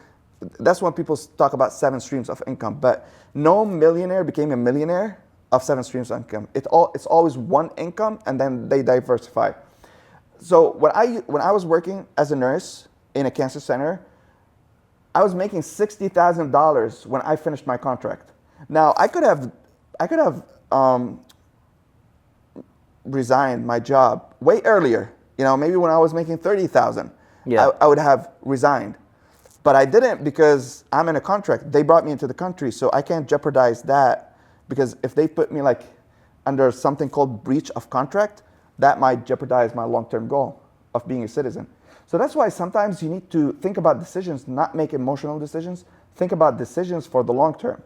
That's when people talk about 7 streams of income. But no millionaire became a millionaire of 7 streams of income. It's always one income, and then they diversify. So when I was working as a nurse in a cancer center, I was making $60,000 when I finished my contract. Now I could have resigned my job way earlier. Maybe when I was making $30,000, I would have resigned. But I didn't because I'm in a contract. They brought me into the country, so I can't jeopardize that, because if they put me under something called breach of contract, that might jeopardize my long-term goal of being a citizen. So that's why sometimes you need to think about decisions, not make emotional decisions. Think about decisions for the long term.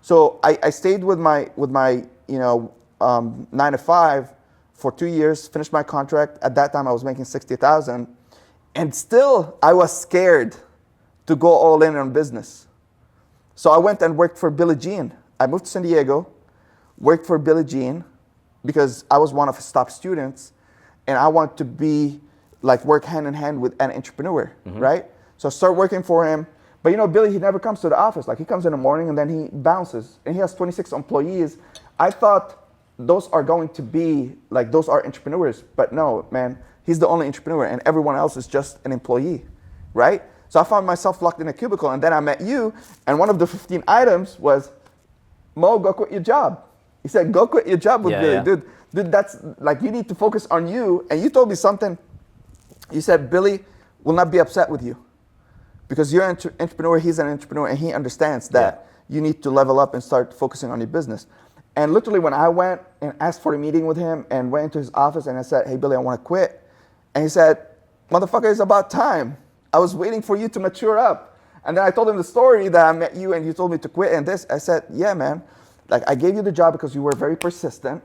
So I stayed with my 9 to 5 for 2 years, finished my contract. At that time, I was making $60,000, and still I was scared to go all in on business. So I went and worked for Billie Jean. I moved to San Diego, worked for Billie Jean because I was one of his top students, and I wanted to work hand in hand with an entrepreneur, right? So I started working for him. But Billy, he never comes to the office. He comes in the morning and then he bounces, and he has 26 employees. I thought those are going to be those are entrepreneurs, but no, man, he's the only entrepreneur, and everyone else is just an employee, right? So I found myself locked in a cubicle, and then I met you, and one of the 15 items was, Mo, go quit your job. He said, go quit your job with Billy. Yeah. Dude, that's you need to focus on you. And you told me something. You said, Billy will not be upset with you because you're an entrepreneur, he's an entrepreneur, and he understands that you need to level up and start focusing on your business. And literally when I went and asked for a meeting with him and went into his office and I said, hey, Billy, I want to quit. And he said, motherfucker, it's about time. I was waiting for you to mature up. And then I told him the story that I met you and you told me to quit and this. I said, yeah, man, I gave you the job because you were very persistent.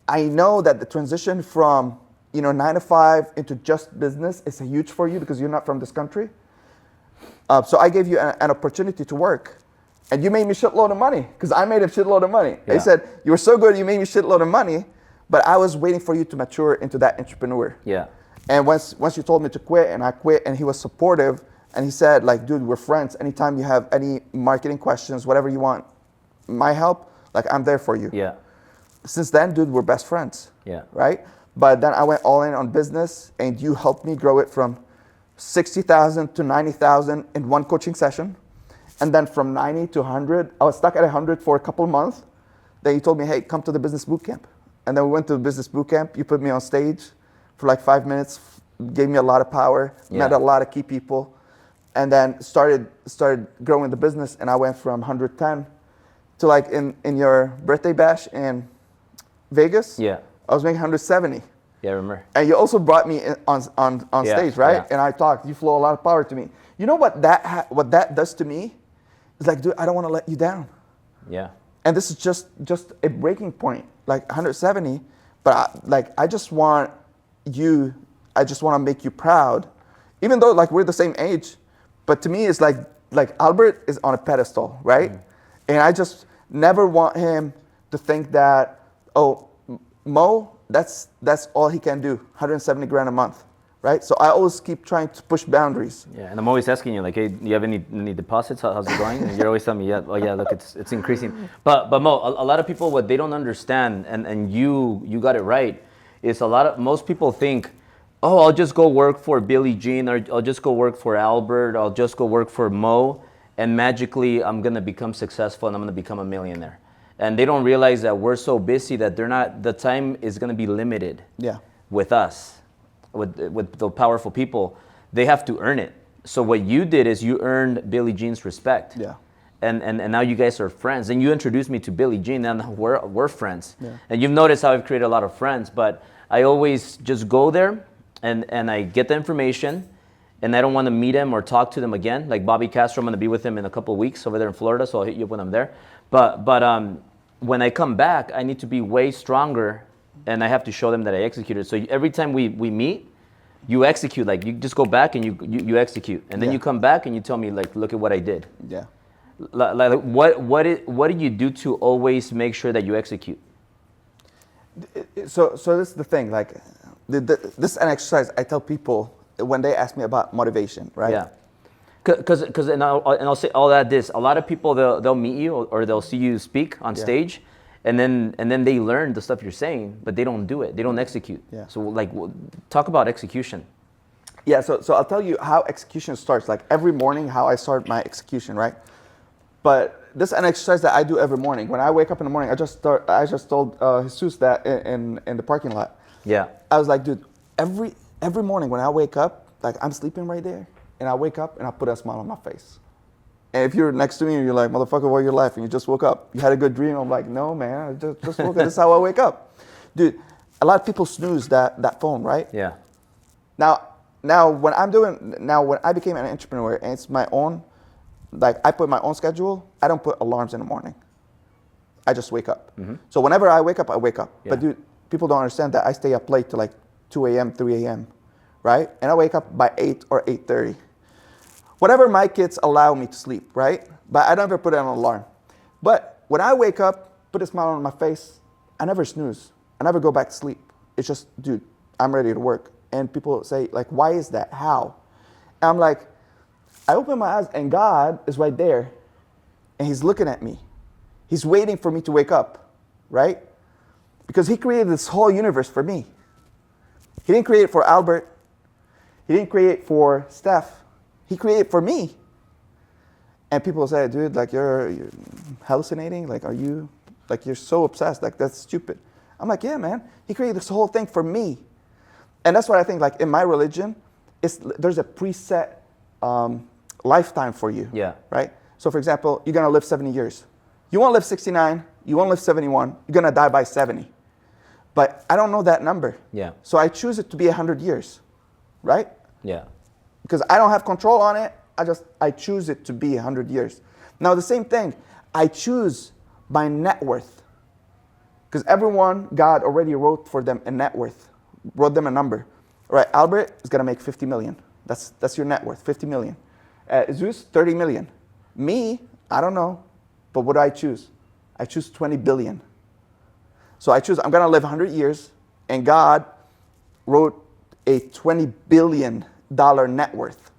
I know that the transition from 9 to 5 into just business is huge for you because you're not from this country. So I gave you an opportunity to work. And you made me shitload of money because I made a shitload of money. Yeah. He said, you were so good, you made me shitload of money, but I was waiting for you to mature into that entrepreneur. Yeah. And once you told me to quit, and I quit, and he was supportive, and he said, dude, we're friends. Anytime you have any marketing questions, whatever you want, my help, I'm there for you. Yeah. Since then, dude, we're best friends. Yeah. Right? But then I went all in on business, and you helped me grow it from 60,000 to 90,000 in one coaching session. And then from 90 to 100, I was stuck at 100 for a couple of months. Then you told me, hey, come to the business boot camp. And then we went to the business boot camp. You put me on stage for 5 minutes, gave me a lot of power, met a lot of key people, and then started growing the business. And I went from 110 to in your birthday bash in Vegas. Yeah. I was making 170. Yeah, I remember. And you also brought me on stage, right? Yeah. And I talked. You flow a lot of power to me. You know what that does to me? It's dude, I don't want to let you down. Yeah. And this is just a breaking point, 170. But I just want to make you proud, even though we're the same age. But to me, it's like Albert is on a pedestal, right? Mm. And I just never want him to think that, oh, Mo, that's all he can do, 170 grand a month. Right, so I always keep trying to push boundaries. Yeah, and I'm always asking you, hey, do you have any deposits? How's it going? And you're always telling me, yeah, oh yeah, look, it's increasing. But Mo, a lot of people, what they don't understand, and you got it right, is most people think, oh, I'll just go work for Billie Jean, or I'll just go work for Albert, I'll just go work for Mo, and magically I'm gonna become successful and I'm gonna become a millionaire. And they don't realize that we're so busy that the time is gonna be limited. Yeah. With us. With the powerful people, they have to earn it. So what you did is you earned Billie Jean's respect. Yeah. And now you guys are friends. And you introduced me to Billie Jean, and we're friends. Yeah. And you've noticed how I've created a lot of friends, but I always just go there and I get the information, and I don't want to meet him or talk to them again. Like Bobby Castro, I'm going to be with him in a couple of weeks over there in Florida, so I'll hit you up when I'm there. But when I come back, I need to be way stronger, and I have to show them that I executed. So every time we meet, you execute. You just go back and you execute, and then you come back and you tell me look at what I did. Yeah. What do you do to always make sure that you execute? So this is the thing. This is an exercise I tell people when they ask me about motivation, right? Yeah. Because and I'll say all that this, a lot of people they'll meet you or they'll see you speak on stage, and then they learn the stuff you're saying, but they don't do it. They don't execute. Yeah. So like, talk about execution. Yeah, so I'll tell you how execution starts. Like every morning, how I start my execution, right? But this is an exercise that I do every morning. When I wake up in the morning, I just told Jesus that in the parking lot. Yeah. I was like, dude, every morning when I wake up, like I'm sleeping right there, and I wake up and I put a smile on my face. And if you're next to me and you're like, motherfucker, why are you laughing? You just woke up. You had a good dream. I'm like, no, man, I just woke up. This is how I wake up. Dude, a lot of people snooze that phone, right? Yeah. Now when I became an entrepreneur and it's my own, like I put my own schedule, I don't put alarms in the morning. I just wake up. Mm-hmm. So whenever I wake up, I wake up. Yeah. But dude, people don't understand that I stay up late to like 2 a.m., 3 a.m., right? And I wake up by 8 or 8:30. Whatever my kids allow me to sleep, right? But I don't ever put an alarm. But when I wake up, put a smile on my face, I never snooze. I never go back to sleep. It's just, dude, I'm ready to work. And people say, like, why is that? How? And I'm like, I open my eyes and God is right there. And he's looking at me. He's waiting for me to wake up, right? Because he created this whole universe for me. He didn't create it for Albert. He didn't create it for Steph. He created it for me. And people say, dude, like you're hallucinating. Like, you're so obsessed. Like, that's stupid. I'm like, yeah, man. He created this whole thing for me. And that's what I think, like in my religion, there's a preset lifetime for you. Yeah. Right? So for example, you're going to live 70 years. You won't live 69. You won't live 71. You're going to die by 70. But I don't know that number. Yeah. So I choose it to be 100 years. Right? Yeah. Because I don't have control on it. I choose it to be 100 years. Now the same thing, I choose my net worth. Because everyone, God already wrote for them a net worth. Wrote them a number. All right, Albert is going to make 50 million. That's your net worth, 50 million. Zeus, 30 million. Me, I don't know. But what do I choose? I choose 20 billion. So I choose, I'm going to live 100 years, and God wrote a $20 billion net worth.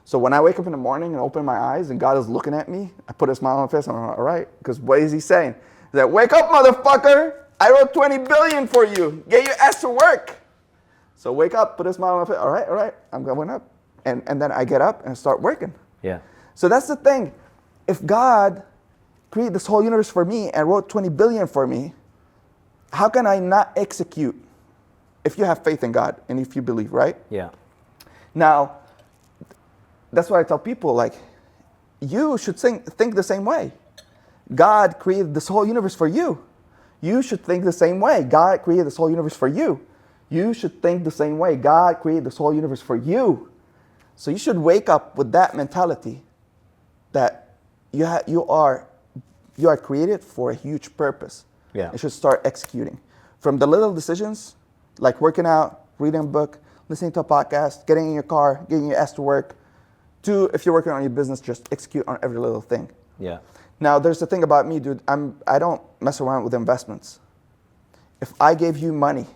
So when I wake up in the morning and open my eyes and God is looking at me, I put a smile on my face and I'm like, all right, because what is he saying? He's like, wake up, motherfucker. I wrote 20 billion for you. Get your ass to work. So wake up, put a smile on my face. All right, I'm going up. And then I get up and start working. Yeah. So that's the thing. If God created this whole universe for me and wrote 20 billion for me, how can I not execute if you have faith in God and if you believe, right? Yeah. Now, that's what I tell people, like, you should think the same way. God created this whole universe for you. You should think the same way. God created this whole universe for you. You should think the same way. God created this whole universe for you. So you should wake up with that mentality that you are created for a huge purpose. Yeah. You should start executing. From the little decisions, like working out, reading a book, listening to a podcast, getting in your car, getting your ass to work, to if you're working on your business, just execute on every little thing. Yeah. Now, there's the thing about me, dude. I don't mess around with investments. If I gave you money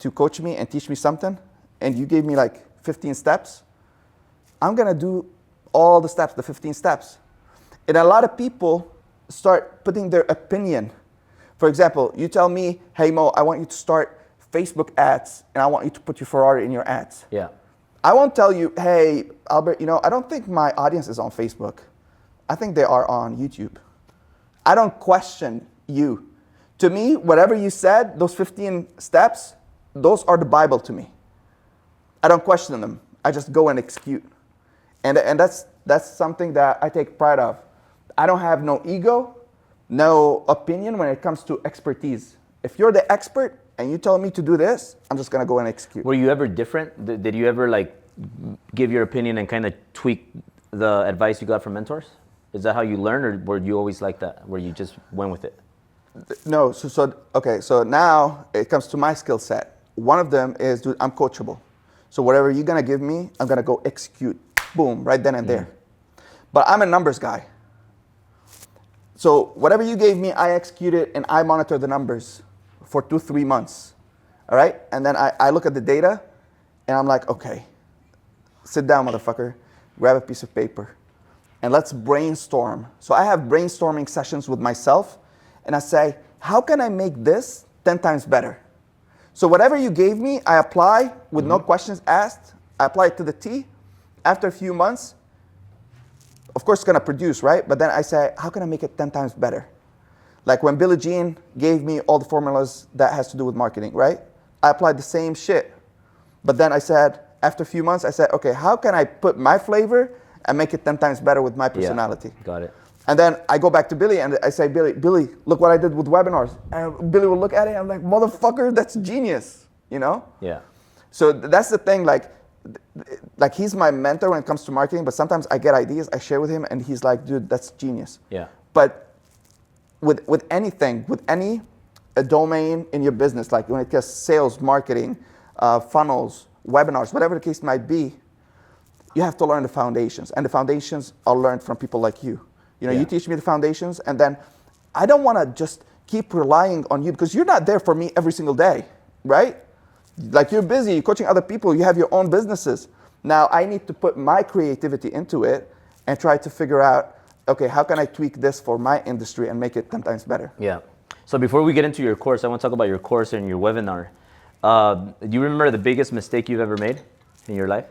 to coach me and teach me something, and you gave me like 15 steps, I'm going to do all the steps, the 15 steps. And a lot of people start putting their opinion. For example, you tell me, hey, Mo, I want you to start Facebook ads, and I want you to put your Ferrari in your ads. Yeah. I won't tell you, hey, Albert, I don't think my audience is on Facebook. I think they are on YouTube. I don't question you. To me, whatever you said, those 15 steps, those are the Bible to me. I don't question them. I just go and execute. And that's something that I take pride of. I don't have no ego, no opinion when it comes to expertise. If you're the expert and you tell me to do this, I'm just going to go and execute. Were you ever different? Did you ever like give your opinion and kind of tweak the advice you got from mentors? Is that how you learn, or were you always like that, where you just went with it? No, so now it comes to my skill set. One of them is, dude, I'm coachable. So whatever you're going to give me, I'm going to go execute. Boom, right then and there. But I'm a numbers guy. So whatever you gave me, I executed and I monitor the numbers for 2-3 months. All right? And then I look at the data And I'm like, okay, sit down, motherfucker, grab a piece of paper, and let's brainstorm. So I have brainstorming sessions with myself, and I say, how can I make this 10 times better? So whatever you gave me, I apply with no questions asked. I apply it to the T. After a few months, of course it's gonna produce, right? But then I say, how can I make it 10 times better? Like when Billie Jean gave me all the formulas that has to do with marketing, right? I applied the same shit. But then I said, after a few months, I said, okay, how can I put my flavor and make it 10 times better with my personality? Yeah, got it. And then I go back to Billy and I say, Billy, look what I did with webinars. And Billy will look at it and I'm like, motherfucker, that's genius, you know? Yeah. So that's the thing, like he's my mentor when it comes to marketing, but sometimes I get ideas, I share with him and he's like, dude, that's genius. Yeah. But with anything, with any a domain in your business, like when it comes to sales, marketing, funnels, webinars, whatever the case might be, you have to learn the foundations. And the foundations are learned from people like you. You know, you teach me the foundations, and then I don't want to just keep relying on you because you're not there for me every single day, right? Like you're busy, you're coaching other people, you have your own businesses. Now I need to put my creativity into it and try to figure out, okay, how can I tweak this for my industry and make it 10 times better? Yeah. So before we get into your course, I want to talk about your course and your webinar. Do you remember the biggest mistake you've ever made in your life?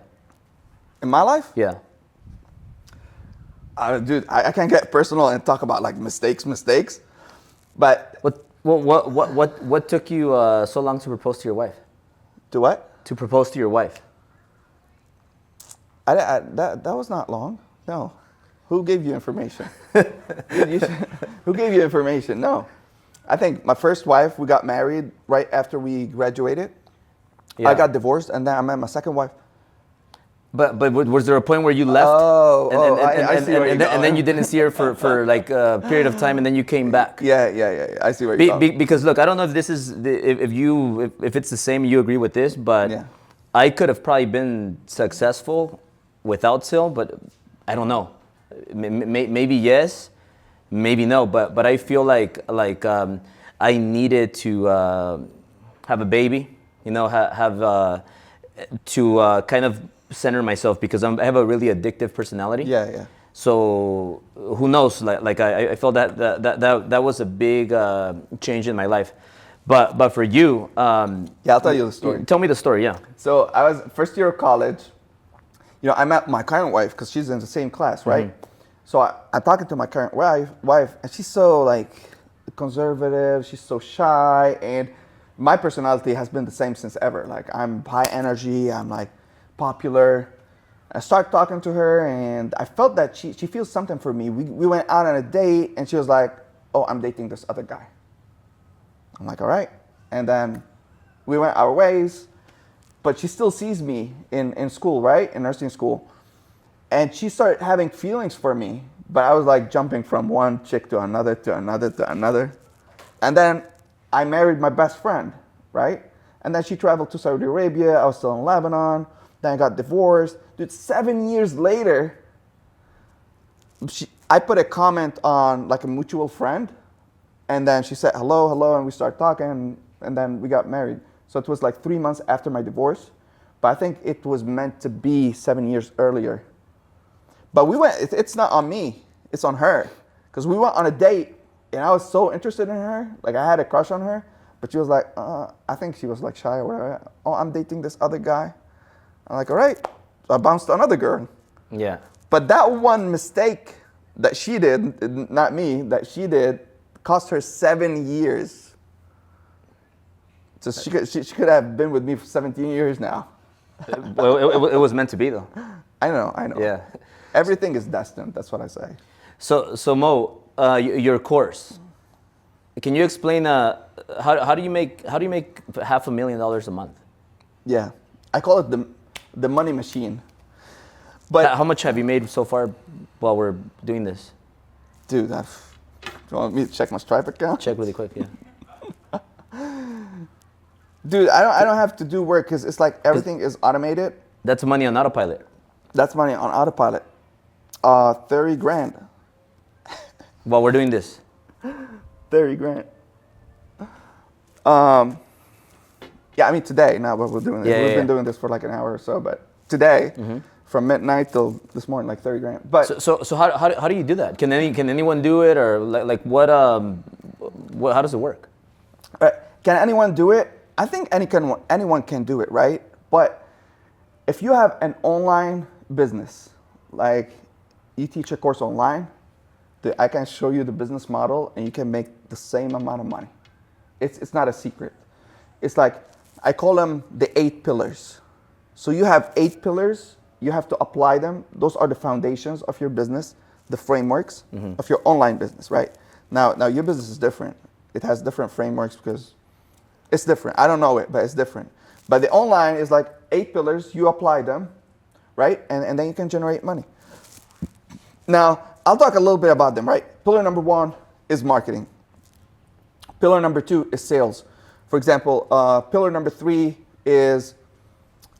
In my life? Yeah. Dude, I can't get personal and talk about like mistakes, but What took you so long to propose to your wife? to what? To propose to your wife. That was not long. No. Who gave you information? Who gave you information? No. I think my first wife, we got married right after we graduated. Yeah. I got divorced, and then I met my second wife. But was there a point where you left? I see where you're going. And then you didn't see her for like a period of time, and then you came back. Yeah. I see where you're going. Because look, I don't know if this is if it's the same. You agree with this, but Yeah. I could have probably been successful without Sil, but I don't know. Maybe yes, maybe no. But I feel like I needed to have a baby. You know, to kind of center myself because I have a really addictive personality. Yeah. So who knows? Like I felt that was a big change in my life. But for you, I'll tell you the story. Tell me the story. Yeah. So I was first year of college. You know, I met my current wife because she's in the same class, right? So I'm talking to my current wife, and she's so like conservative. She's so shy, and my personality has been the same since ever. Like I'm high energy. I'm like popular. I started talking to her, and I felt that she feels something for me. We went out on a date, and she was like, "Oh, I'm dating this other guy." I'm like, "All right," and then we went our ways. But she still sees me in school, right? In nursing school. And she started having feelings for me. But I was like jumping from one chick to another, to another, to another. And then I married my best friend, right? And then she traveled to Saudi Arabia. I was still in Lebanon. Then I got divorced. Dude, 7 years later, I put a comment on like a mutual friend. And then she said, hello, and we started talking. And then we got married. So it was like 3 months after my divorce. But I think it was meant to be 7 years earlier. But we went, it's not on me, it's on her. Because we went on a date and I was so interested in her. Like I had a crush on her. But she was like, I think she was like shy or whatever. Oh, I'm dating this other guy. I'm like, all right. So I bounced another girl. Yeah. But that one mistake that she did, not me, that she did, cost her 7 years. So she could have been with me for 17 years now. Well, it was meant to be, though. I know. Yeah. Everything is destined. That's what I say. So Mo, your course. Can you explain how do you make $500,000 a month? Yeah, I call it the money machine. But how much have you made so far while we're doing this? Dude, do you want me to check my Stripe account? Check really quick, yeah. Dude, I don't have to do work because it's like everything is automated. That's money on autopilot. That's money on autopilot. 30 grand. While we're doing this. 30 grand. Yeah, I mean today, not what we're doing. Yeah, We've yeah, been yeah. doing this for like an hour or so, but today, from midnight till this morning, like 30 grand. But So how do you do that? Can anyone do it, or like what how does it work? can anyone do it? I think anyone can do it, right? But if you have an online business, like you teach a course online, I can show you the business model and you can make the same amount of money. It's not a secret. It's like, I call them the 8 pillars. So you have 8 pillars, you have to apply them. Those are the foundations of your business, the frameworks of your online business, right? Now your business is different. It has different frameworks because it's different. I don't know it, but it's different. But the online is like 8 pillars, you apply them, right? And then you can generate money. Now, I'll talk a little bit about them, right? Pillar number 1 is marketing. Pillar number 2 is sales. For example, pillar number 3 is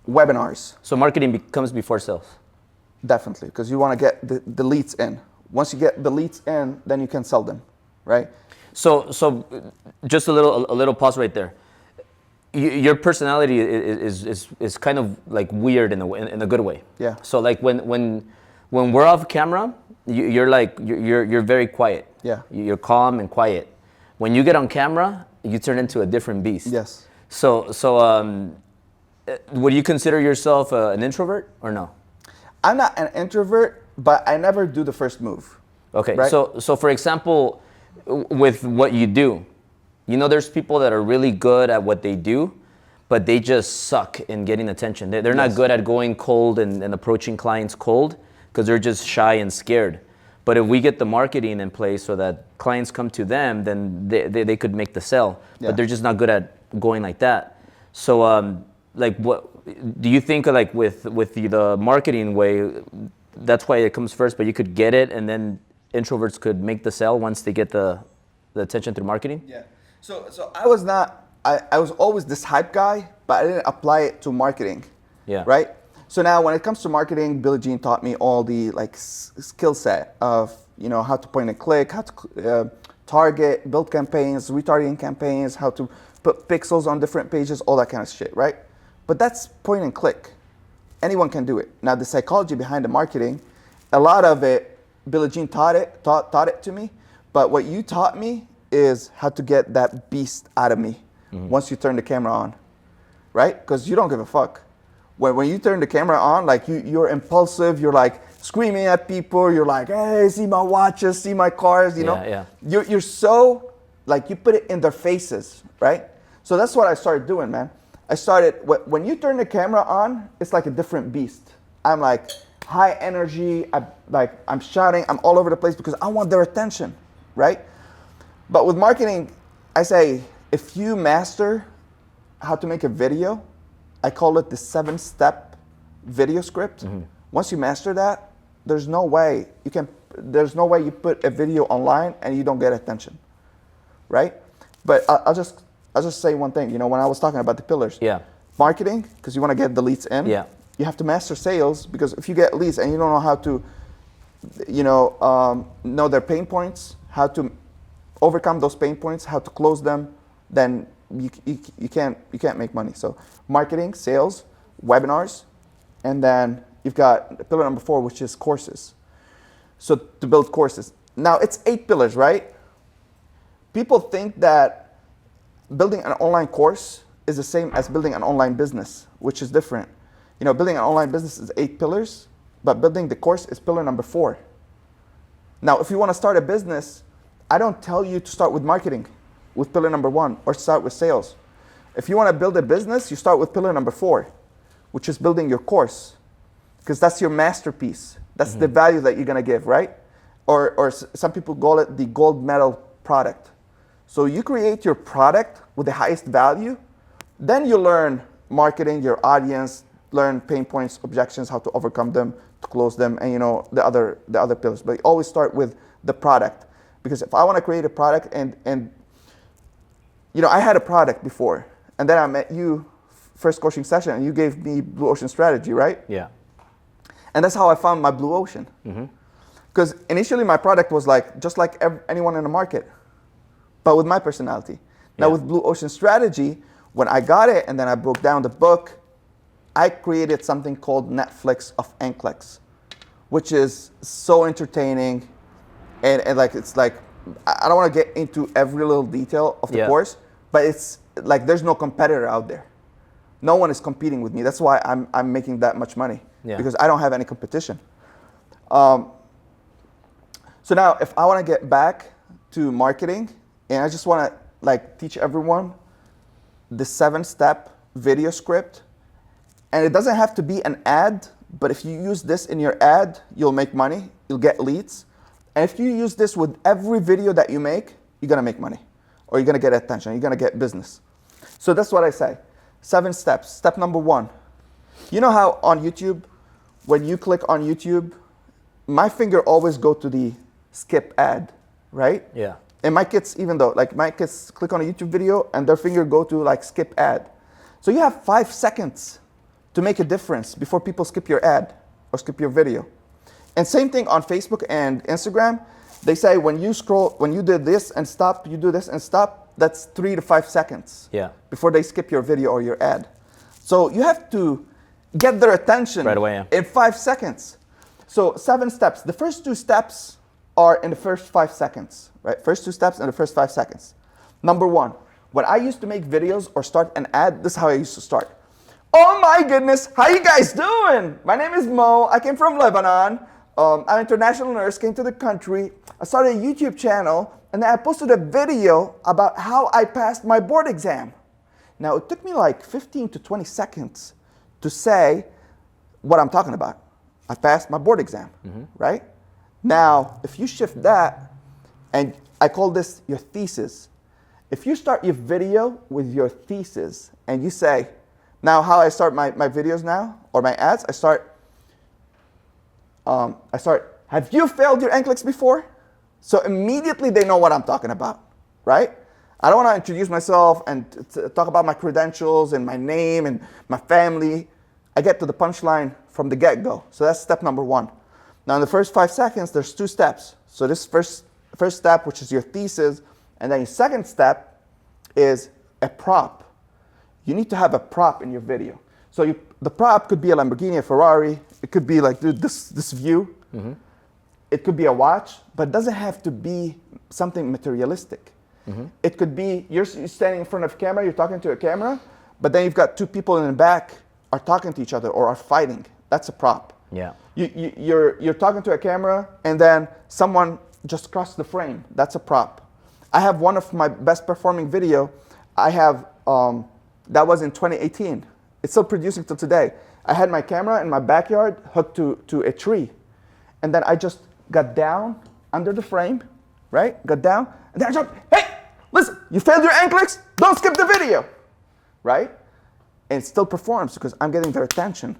webinars. So marketing comes before sales. Definitely, because you want to get the leads in. Once you get the leads in, then you can sell them, right? So just a little pause right there. Your personality is kind of like weird in a good way. Yeah. So like when we're off camera, you're very quiet. Yeah. You're calm and quiet. When you get on camera, you turn into a different beast. Yes. So would you consider yourself an introvert or no? I'm not an introvert, but I never do the first move. Okay. Right? So for example, with what you do, there's people that are really good at what they do, but they just suck in getting attention. They're not good at going cold and approaching clients cold because they're just shy and scared. But if we get the marketing in place so that clients come to them, then they could make the sale. Yeah. But they're just not good at going like that. So like what do you think like with the marketing way, that's why it comes first, but you could get it and then introverts could make the sale once they get the attention through marketing? Yeah. So I was not, I was always this hype guy, but I didn't apply it to marketing. Yeah. Right? So now when it comes to marketing, Billie Jean taught me all the like skill set of, how to point and click, how to target, build campaigns, retargeting campaigns, how to put pixels on different pages, all that kind of shit, right? But that's point and click. Anyone can do it. Now the psychology behind the marketing, a lot of it, Billie Jean taught it to me, but what you taught me is how to get that beast out of me once you turn the camera on, right? Because you don't give a fuck. When you turn the camera on, like you're impulsive, you're like screaming at people, you're like, hey, see my watches, see my cars, Yeah. You're so, like you put it in their faces, right? So that's what I started doing, man. I started, when you turn the camera on, it's like a different beast. I'm like high energy, I'm shouting, I'm all over the place because I want their attention, right? But with marketing, I say, if you master how to make a video, I call it the 7-step video script. Once you master that, there's no way you put a video online and you don't get attention, right? But I'll just say one thing. When I was talking about the pillars, marketing, because you want to get the leads in. Yeah. You have to master sales, because if you get leads and you don't know how to, know their pain points, how to overcome those pain points, how to close them, then you can't make money. So marketing, sales, webinars, and then you've got pillar number 4, which is courses. So to build courses. Now it's 8 pillars, right? People think that building an online course is the same as building an online business, which is different. Building an online business is 8 pillars, but building the course is pillar number 4. Now, if you want to start a business, I don't tell you to start with marketing, with pillar number 1, or start with sales. If you want to build a business, you start with pillar number 4, which is building your course, because that's your masterpiece. That's the value that you're going to give, right? Or some people call it the gold medal product. So you create your product with the highest value, then you learn marketing, your audience, learn pain points, objections, how to overcome them, to close them, and the other pillars. But you always start with the product, because if I want to create a product and I had a product before, and then I met you first coaching session, and you gave me Blue Ocean strategy, right? Yeah. And that's how I found my Blue Ocean. Because initially my product was just like anyone in the market, but with my personality. Now with Blue Ocean strategy, when I got it and then I broke down the book, I created something called Netflix of NCLEX, which is so entertaining. And like, it's like, I don't want to get into every little detail of the course, but it's like there's no competitor out there. No one is competing with me. That's why I'm making that much money, because I don't have any competition. So now if I want to get back to marketing, and I just want to like teach everyone the 7-step video script, and it doesn't have to be an ad, but if you use this in your ad, you'll make money, you'll get leads. And if you use this with every video that you make, you're gonna make money, or you're gonna get attention, you're gonna get business. So that's what I say, 7 steps. Step number 1, you know how on YouTube, when you click on YouTube, my finger always go to the skip ad, right? Yeah. And my kids, even though, like my kids click on a YouTube video and their finger go to like skip ad. So you have 5 seconds to make a difference before people skip your ad or skip your video. And same thing on Facebook and Instagram. They say when you scroll, when you did this and stop, you do this and stop, that's 3 to 5 seconds before they skip your video or your ad. So you have to get their attention right away, in 5 seconds. So 7 steps. The first 2 steps are in the first 5 seconds, right? First 2 steps in the first 5 seconds. Number 1, when I used to make videos or start an ad, this is how I used to start. Oh my goodness, how you guys doing? My name is Mo, I came from Lebanon. I'm an international nurse, came to the country. I started a YouTube channel, and then I posted a video about how I passed my board exam. Now, it took me like 15 to 20 seconds to say what I'm talking about. I passed my board exam, right? Now, if you shift that, and I call this your thesis. If you start your video with your thesis, and you say, now how I start my videos now, or my ads, I start, have you failed your NCLEX before? So immediately they know what I'm talking about, right? I don't want to introduce myself and talk about my credentials and my name and my family. I get to the punchline from the get-go. So that's step number 1. Now in the first 5 seconds, there's 2 steps. So this first step, which is your thesis, and then your second step is a prop. You need to have a prop in your video. So the prop could be a Lamborghini, a Ferrari. It could be like this view. It could be a watch, but it doesn't have to be something materialistic. It could be you're standing in front of a camera, you're talking to a camera, but then you've got 2 people in the back are talking to each other or are fighting. That's a prop. Yeah. You're talking to a camera, and then someone just crossed the frame. That's a prop. I have one of my best performing video. I have that was in 2018. It's still producing till today. I had my camera in my backyard hooked to a tree, and then I just got down under the frame, right? Got down, and then I jumped. Hey, listen, you failed your NCLEX. Don't skip the video, right? And it still performs because I'm getting their attention.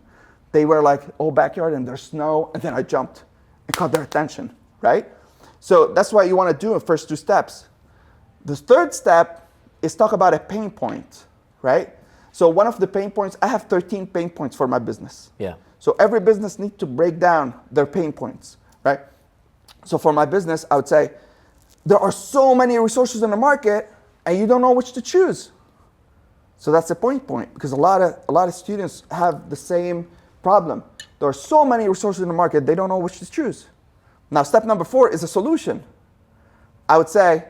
They were like, oh, backyard and there's snow, and then I jumped and caught their attention, right? So that's what you want to do in the first 2 steps. The third step is talk about a pain point, right? So one of the pain points, I have 13 pain points for my business. Yeah. So every business needs to break down their pain points, right? So for my business, I would say, there are so many resources in the market, and you don't know which to choose. So that's a pain point, because a lot of students have the same problem. There are so many resources in the market, they don't know which to choose. Now, step number 4 is a solution. I would say,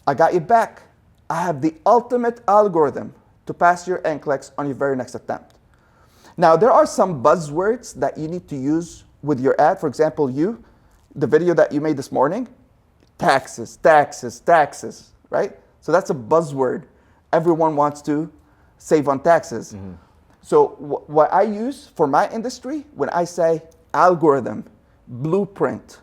I got you back. I have the ultimate algorithm to pass your NCLEX on your very next attempt. Now, there are some buzzwords that you need to use with your ad. For example, the video that you made this morning, taxes, taxes, taxes, right? So that's a buzzword. Everyone wants to save on taxes. So what I use for my industry, when I say algorithm, blueprint,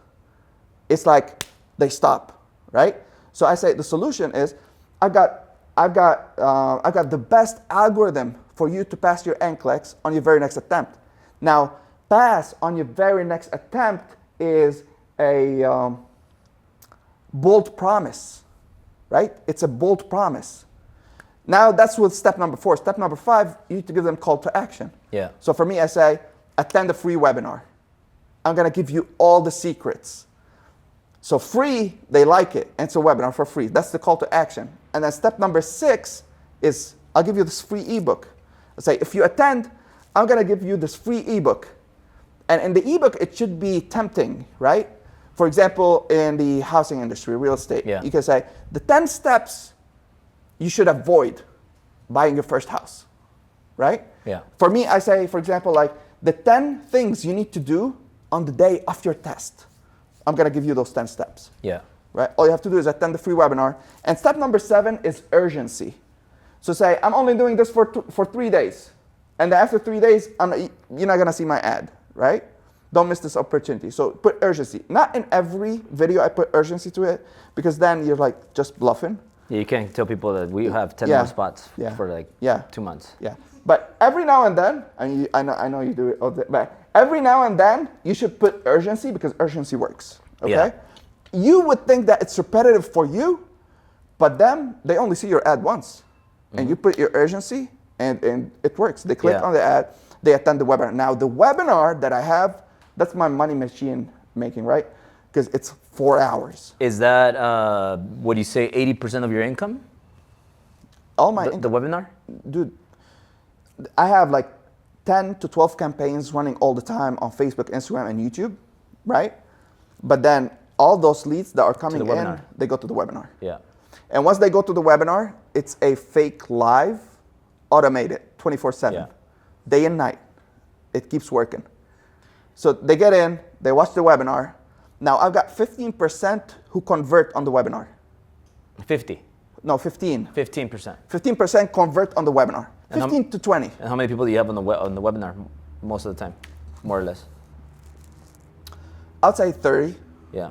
it's like they stop, right? So I say the solution is, I've got the best algorithm for you to pass your NCLEX on your very next attempt. Now, pass on your very next attempt is a bold promise, right? It's a bold promise. Now that's with step number 4. Step number 5, you need to give them call to action. Yeah. So for me, I say, attend a free webinar. I'm gonna give you all the secrets. So free, they like it, and it's a webinar for free. That's the call to action. And then step number 6 is I'll give you this free ebook. I say, if you attend, I'm going to give you this free ebook. And in the ebook, it should be tempting, right? For example, in the housing industry, real estate, you can say, the 10 steps you should avoid buying your first house, right? Yeah. For me, I say, for example, like the 10 things you need to do on the day of your test. I'm going to give you those 10 steps. Yeah. Right? All you have to do is attend the free webinar. And step number 7 is urgency. So say, I'm only doing this for 3 days. And then after 3 days, you're not going to see my ad, right? Don't miss this opportunity. So put urgency. Not in every video I put urgency to it, because then you're like just bluffing. Yeah, you can't tell people that we have 10 more spots for like 2 months. Yeah. But every now and then, and I know you do it all the time, but every now and then you should put urgency, because urgency works. Okay? Yeah. You would think that it's repetitive for you, but them, they only see your ad once. And you put your urgency and it works. They click on the ad, they attend the webinar. Now the webinar that I have, that's my money machine making, right? Because it's 4 hours. Is that, what do you say, 80% of your income? All my the webinar? Dude, I have like 10 to 12 campaigns running all the time on Facebook, Instagram, and YouTube, right? But then all those leads that are coming in, they go to the webinar. Yeah. And once they go to the webinar, it's a fake live, automated, 24/7, day and night. It keeps working. So they get in, they watch the webinar. Now I've got 15% who convert on the webinar. 50? No, 15. 15%. 15% convert on the webinar. 15 to 20. And how many people do you have on the webinar most of the time, more or less? I'd say 30. Yeah.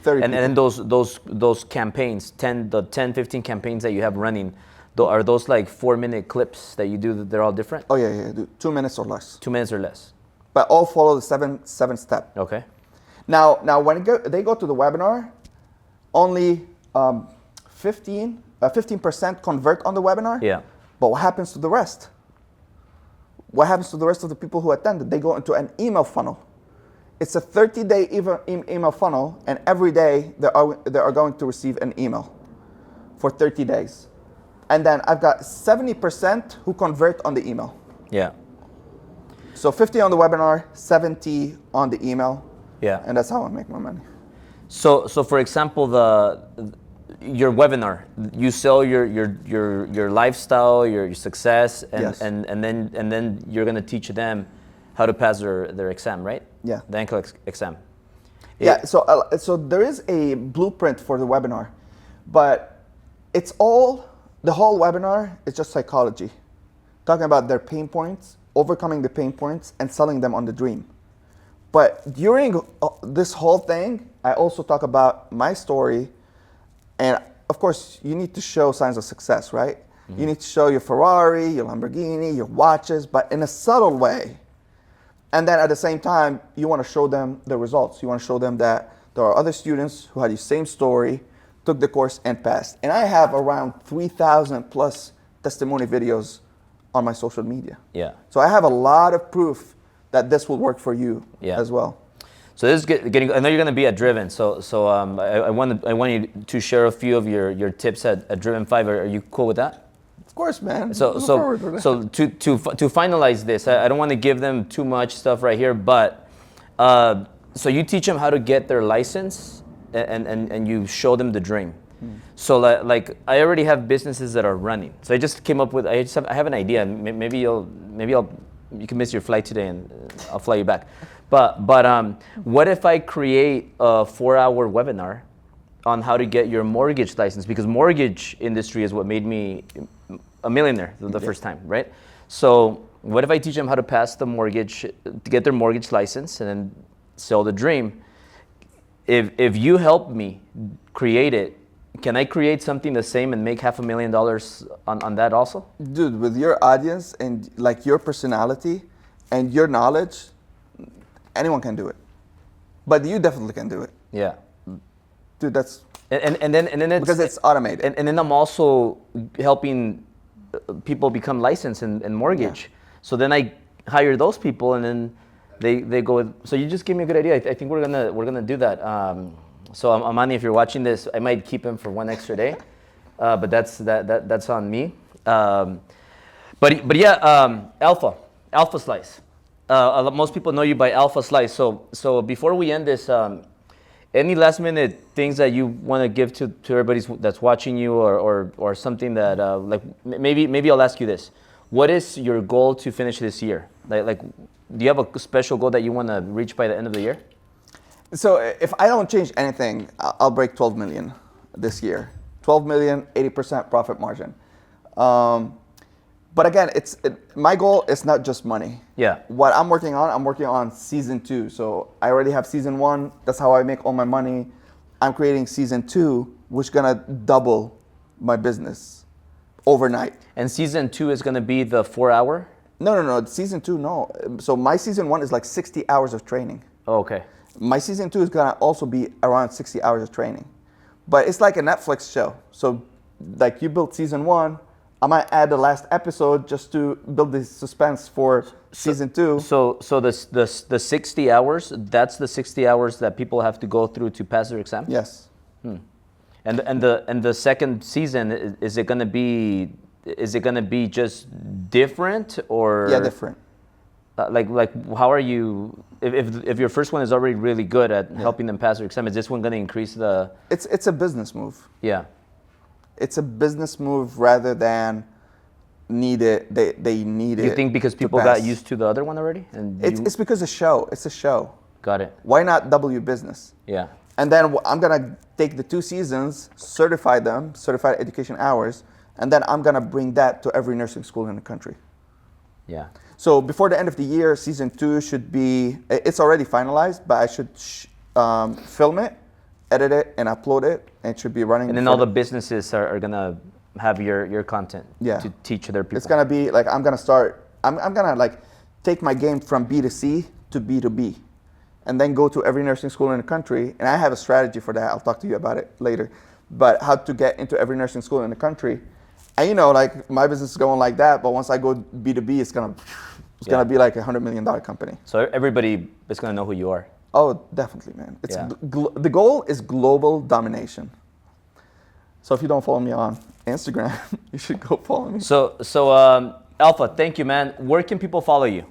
30 and then those campaigns, 15 campaigns that you have running, are those like 4-minute clips that you do that they're all different? Oh yeah, dude. 2 minutes or less. 2 minutes or less. But all follow the seven step. Okay. Now when they go to the webinar, only 15% convert on the webinar. Yeah. But what happens to the rest? What happens to the rest of the people who attended? They go into an email funnel. It's a 30-day email funnel, and every day they are going to receive an email for 30 days. And then I've got 70% who convert on the email. Yeah. So 50 on the webinar, 70 on the email. Yeah. And that's how I make my money. So for example, your webinar, you sell your lifestyle, your success, and then you're gonna teach them how to pass their exam, right? Yeah. The NCLEX exam. Yeah. So there is a blueprint for the webinar, but it's all, the whole webinar is just psychology, talking about their pain points, overcoming the pain points, and selling them on the dream. But during this whole thing, I also talk about my story. And of course, you need to show signs of success, right? Mm-hmm. You need to show your Ferrari, your Lamborghini, your watches, but in a subtle way. And then at the same time, you want to show them the results. You want to show them that there are other students who had the same story, took the course, and passed. And I have around 3,000 plus testimony videos on my social media. Yeah. So I have a lot of proof that this will work for you as well. So this is getting. I know you're going to be at Driven. So I want you to share a few of your tips at Driven 5. Are you cool with that? Of course, man. So to finalize this, I don't want to give them too much stuff right here, but so you teach them how to get their license, and you show them the dream. So like I already have businesses that are running. So I just came up with. I have an idea. Maybe you can miss your flight today, and I'll fly you back. But what if I create a 4-hour webinar on how to get your mortgage license? Because mortgage industry is what made me a millionaire the first time, right? So what if I teach them how to pass the mortgage, to get their mortgage license, and then sell the dream? If you help me create it, can I create something the same and make $500,000 on that also? Dude, with your audience and like your personality and your knowledge, anyone can do it. But you definitely can do it. Yeah. Dude, that's and then it's, because it's automated. And then I'm also helping people become licensed in mortgage. Yeah. So then I hire those people, and then they go with, so you just gave me a good idea. I think we're gonna do that. So Amani, if you're watching this, I might keep him for one extra day, but that's on me. But yeah, Alphaslice. Most people know you by Alphaslice. So before we end this, any last minute things that you want to give to everybody that's watching you, or something that like maybe I'll ask you this: what is your goal to finish this year? Like do you have a special goal that you want to reach by the end of the year? So if I don't change anything, I'll break 12 million this year. 12 million, 80% profit margin. But again, my goal is not just money. Yeah. What I'm working on season 2. So I already have season 1. That's how I make all my money. I'm creating season 2, which is gonna double my business overnight. And season 2 is gonna be the 4-hour? No. Season 2, no. So my season 1 is like 60 hours of training. Oh, okay. My season 2 is gonna also be around 60 hours of training. But it's like a Netflix show. So like you built season 1, I might add the last episode just to build the suspense for season 2. So the 60 hours, that's the 60 hours that people have to go through to pass their exam? Yes. And the second season, is it gonna be just different, or? Yeah, different. Like how are you, if your first one is already really good at helping them pass their exam, is this one gonna increase the? It's a business move. Yeah. It's a business move rather than need it. They need it. You think because people got used to the other one already? And it's because it's a show. Got it. Why not double your business? Yeah. And then I'm gonna take the 2 seasons, certified education hours, and then I'm gonna bring that to every nursing school in the country. Yeah. So before the end of the year, season 2 should be, it's already finalized, but I should film it, edit it, and upload it, and it should be running. And then all the businesses are gonna have your content to teach their people. It's gonna be like, I'm gonna like take my game from B2C to B2B, and then go to every nursing school in the country. And I have a strategy for that. I'll talk to you about it later. But how to get into every nursing school in the country. And like my business is going like that, but once I go B2B, it's gonna be like $100 million company. So everybody is gonna know who you are. Oh, definitely, man. It's the goal is global domination. So if you don't follow me on Instagram, you should go follow me. So Alpha, thank you, man. Where can people follow you?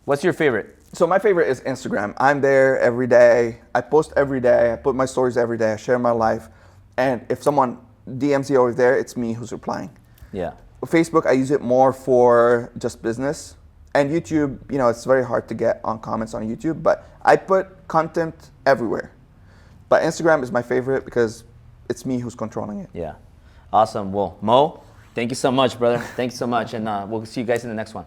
What's your favorite? So my favorite is Instagram. I'm there every day. I post every day. I put my stories every day. I share my life. And if someone DMs you over there, it's me who's replying. Yeah. Facebook, I use it more for just business. And YouTube, it's very hard to get on comments on YouTube, but I put content everywhere. But Instagram is my favorite because it's me who's controlling it. Yeah. Awesome. Well, Mo, thank you so much, brother. Thank you so much. And we'll see you guys in the next one.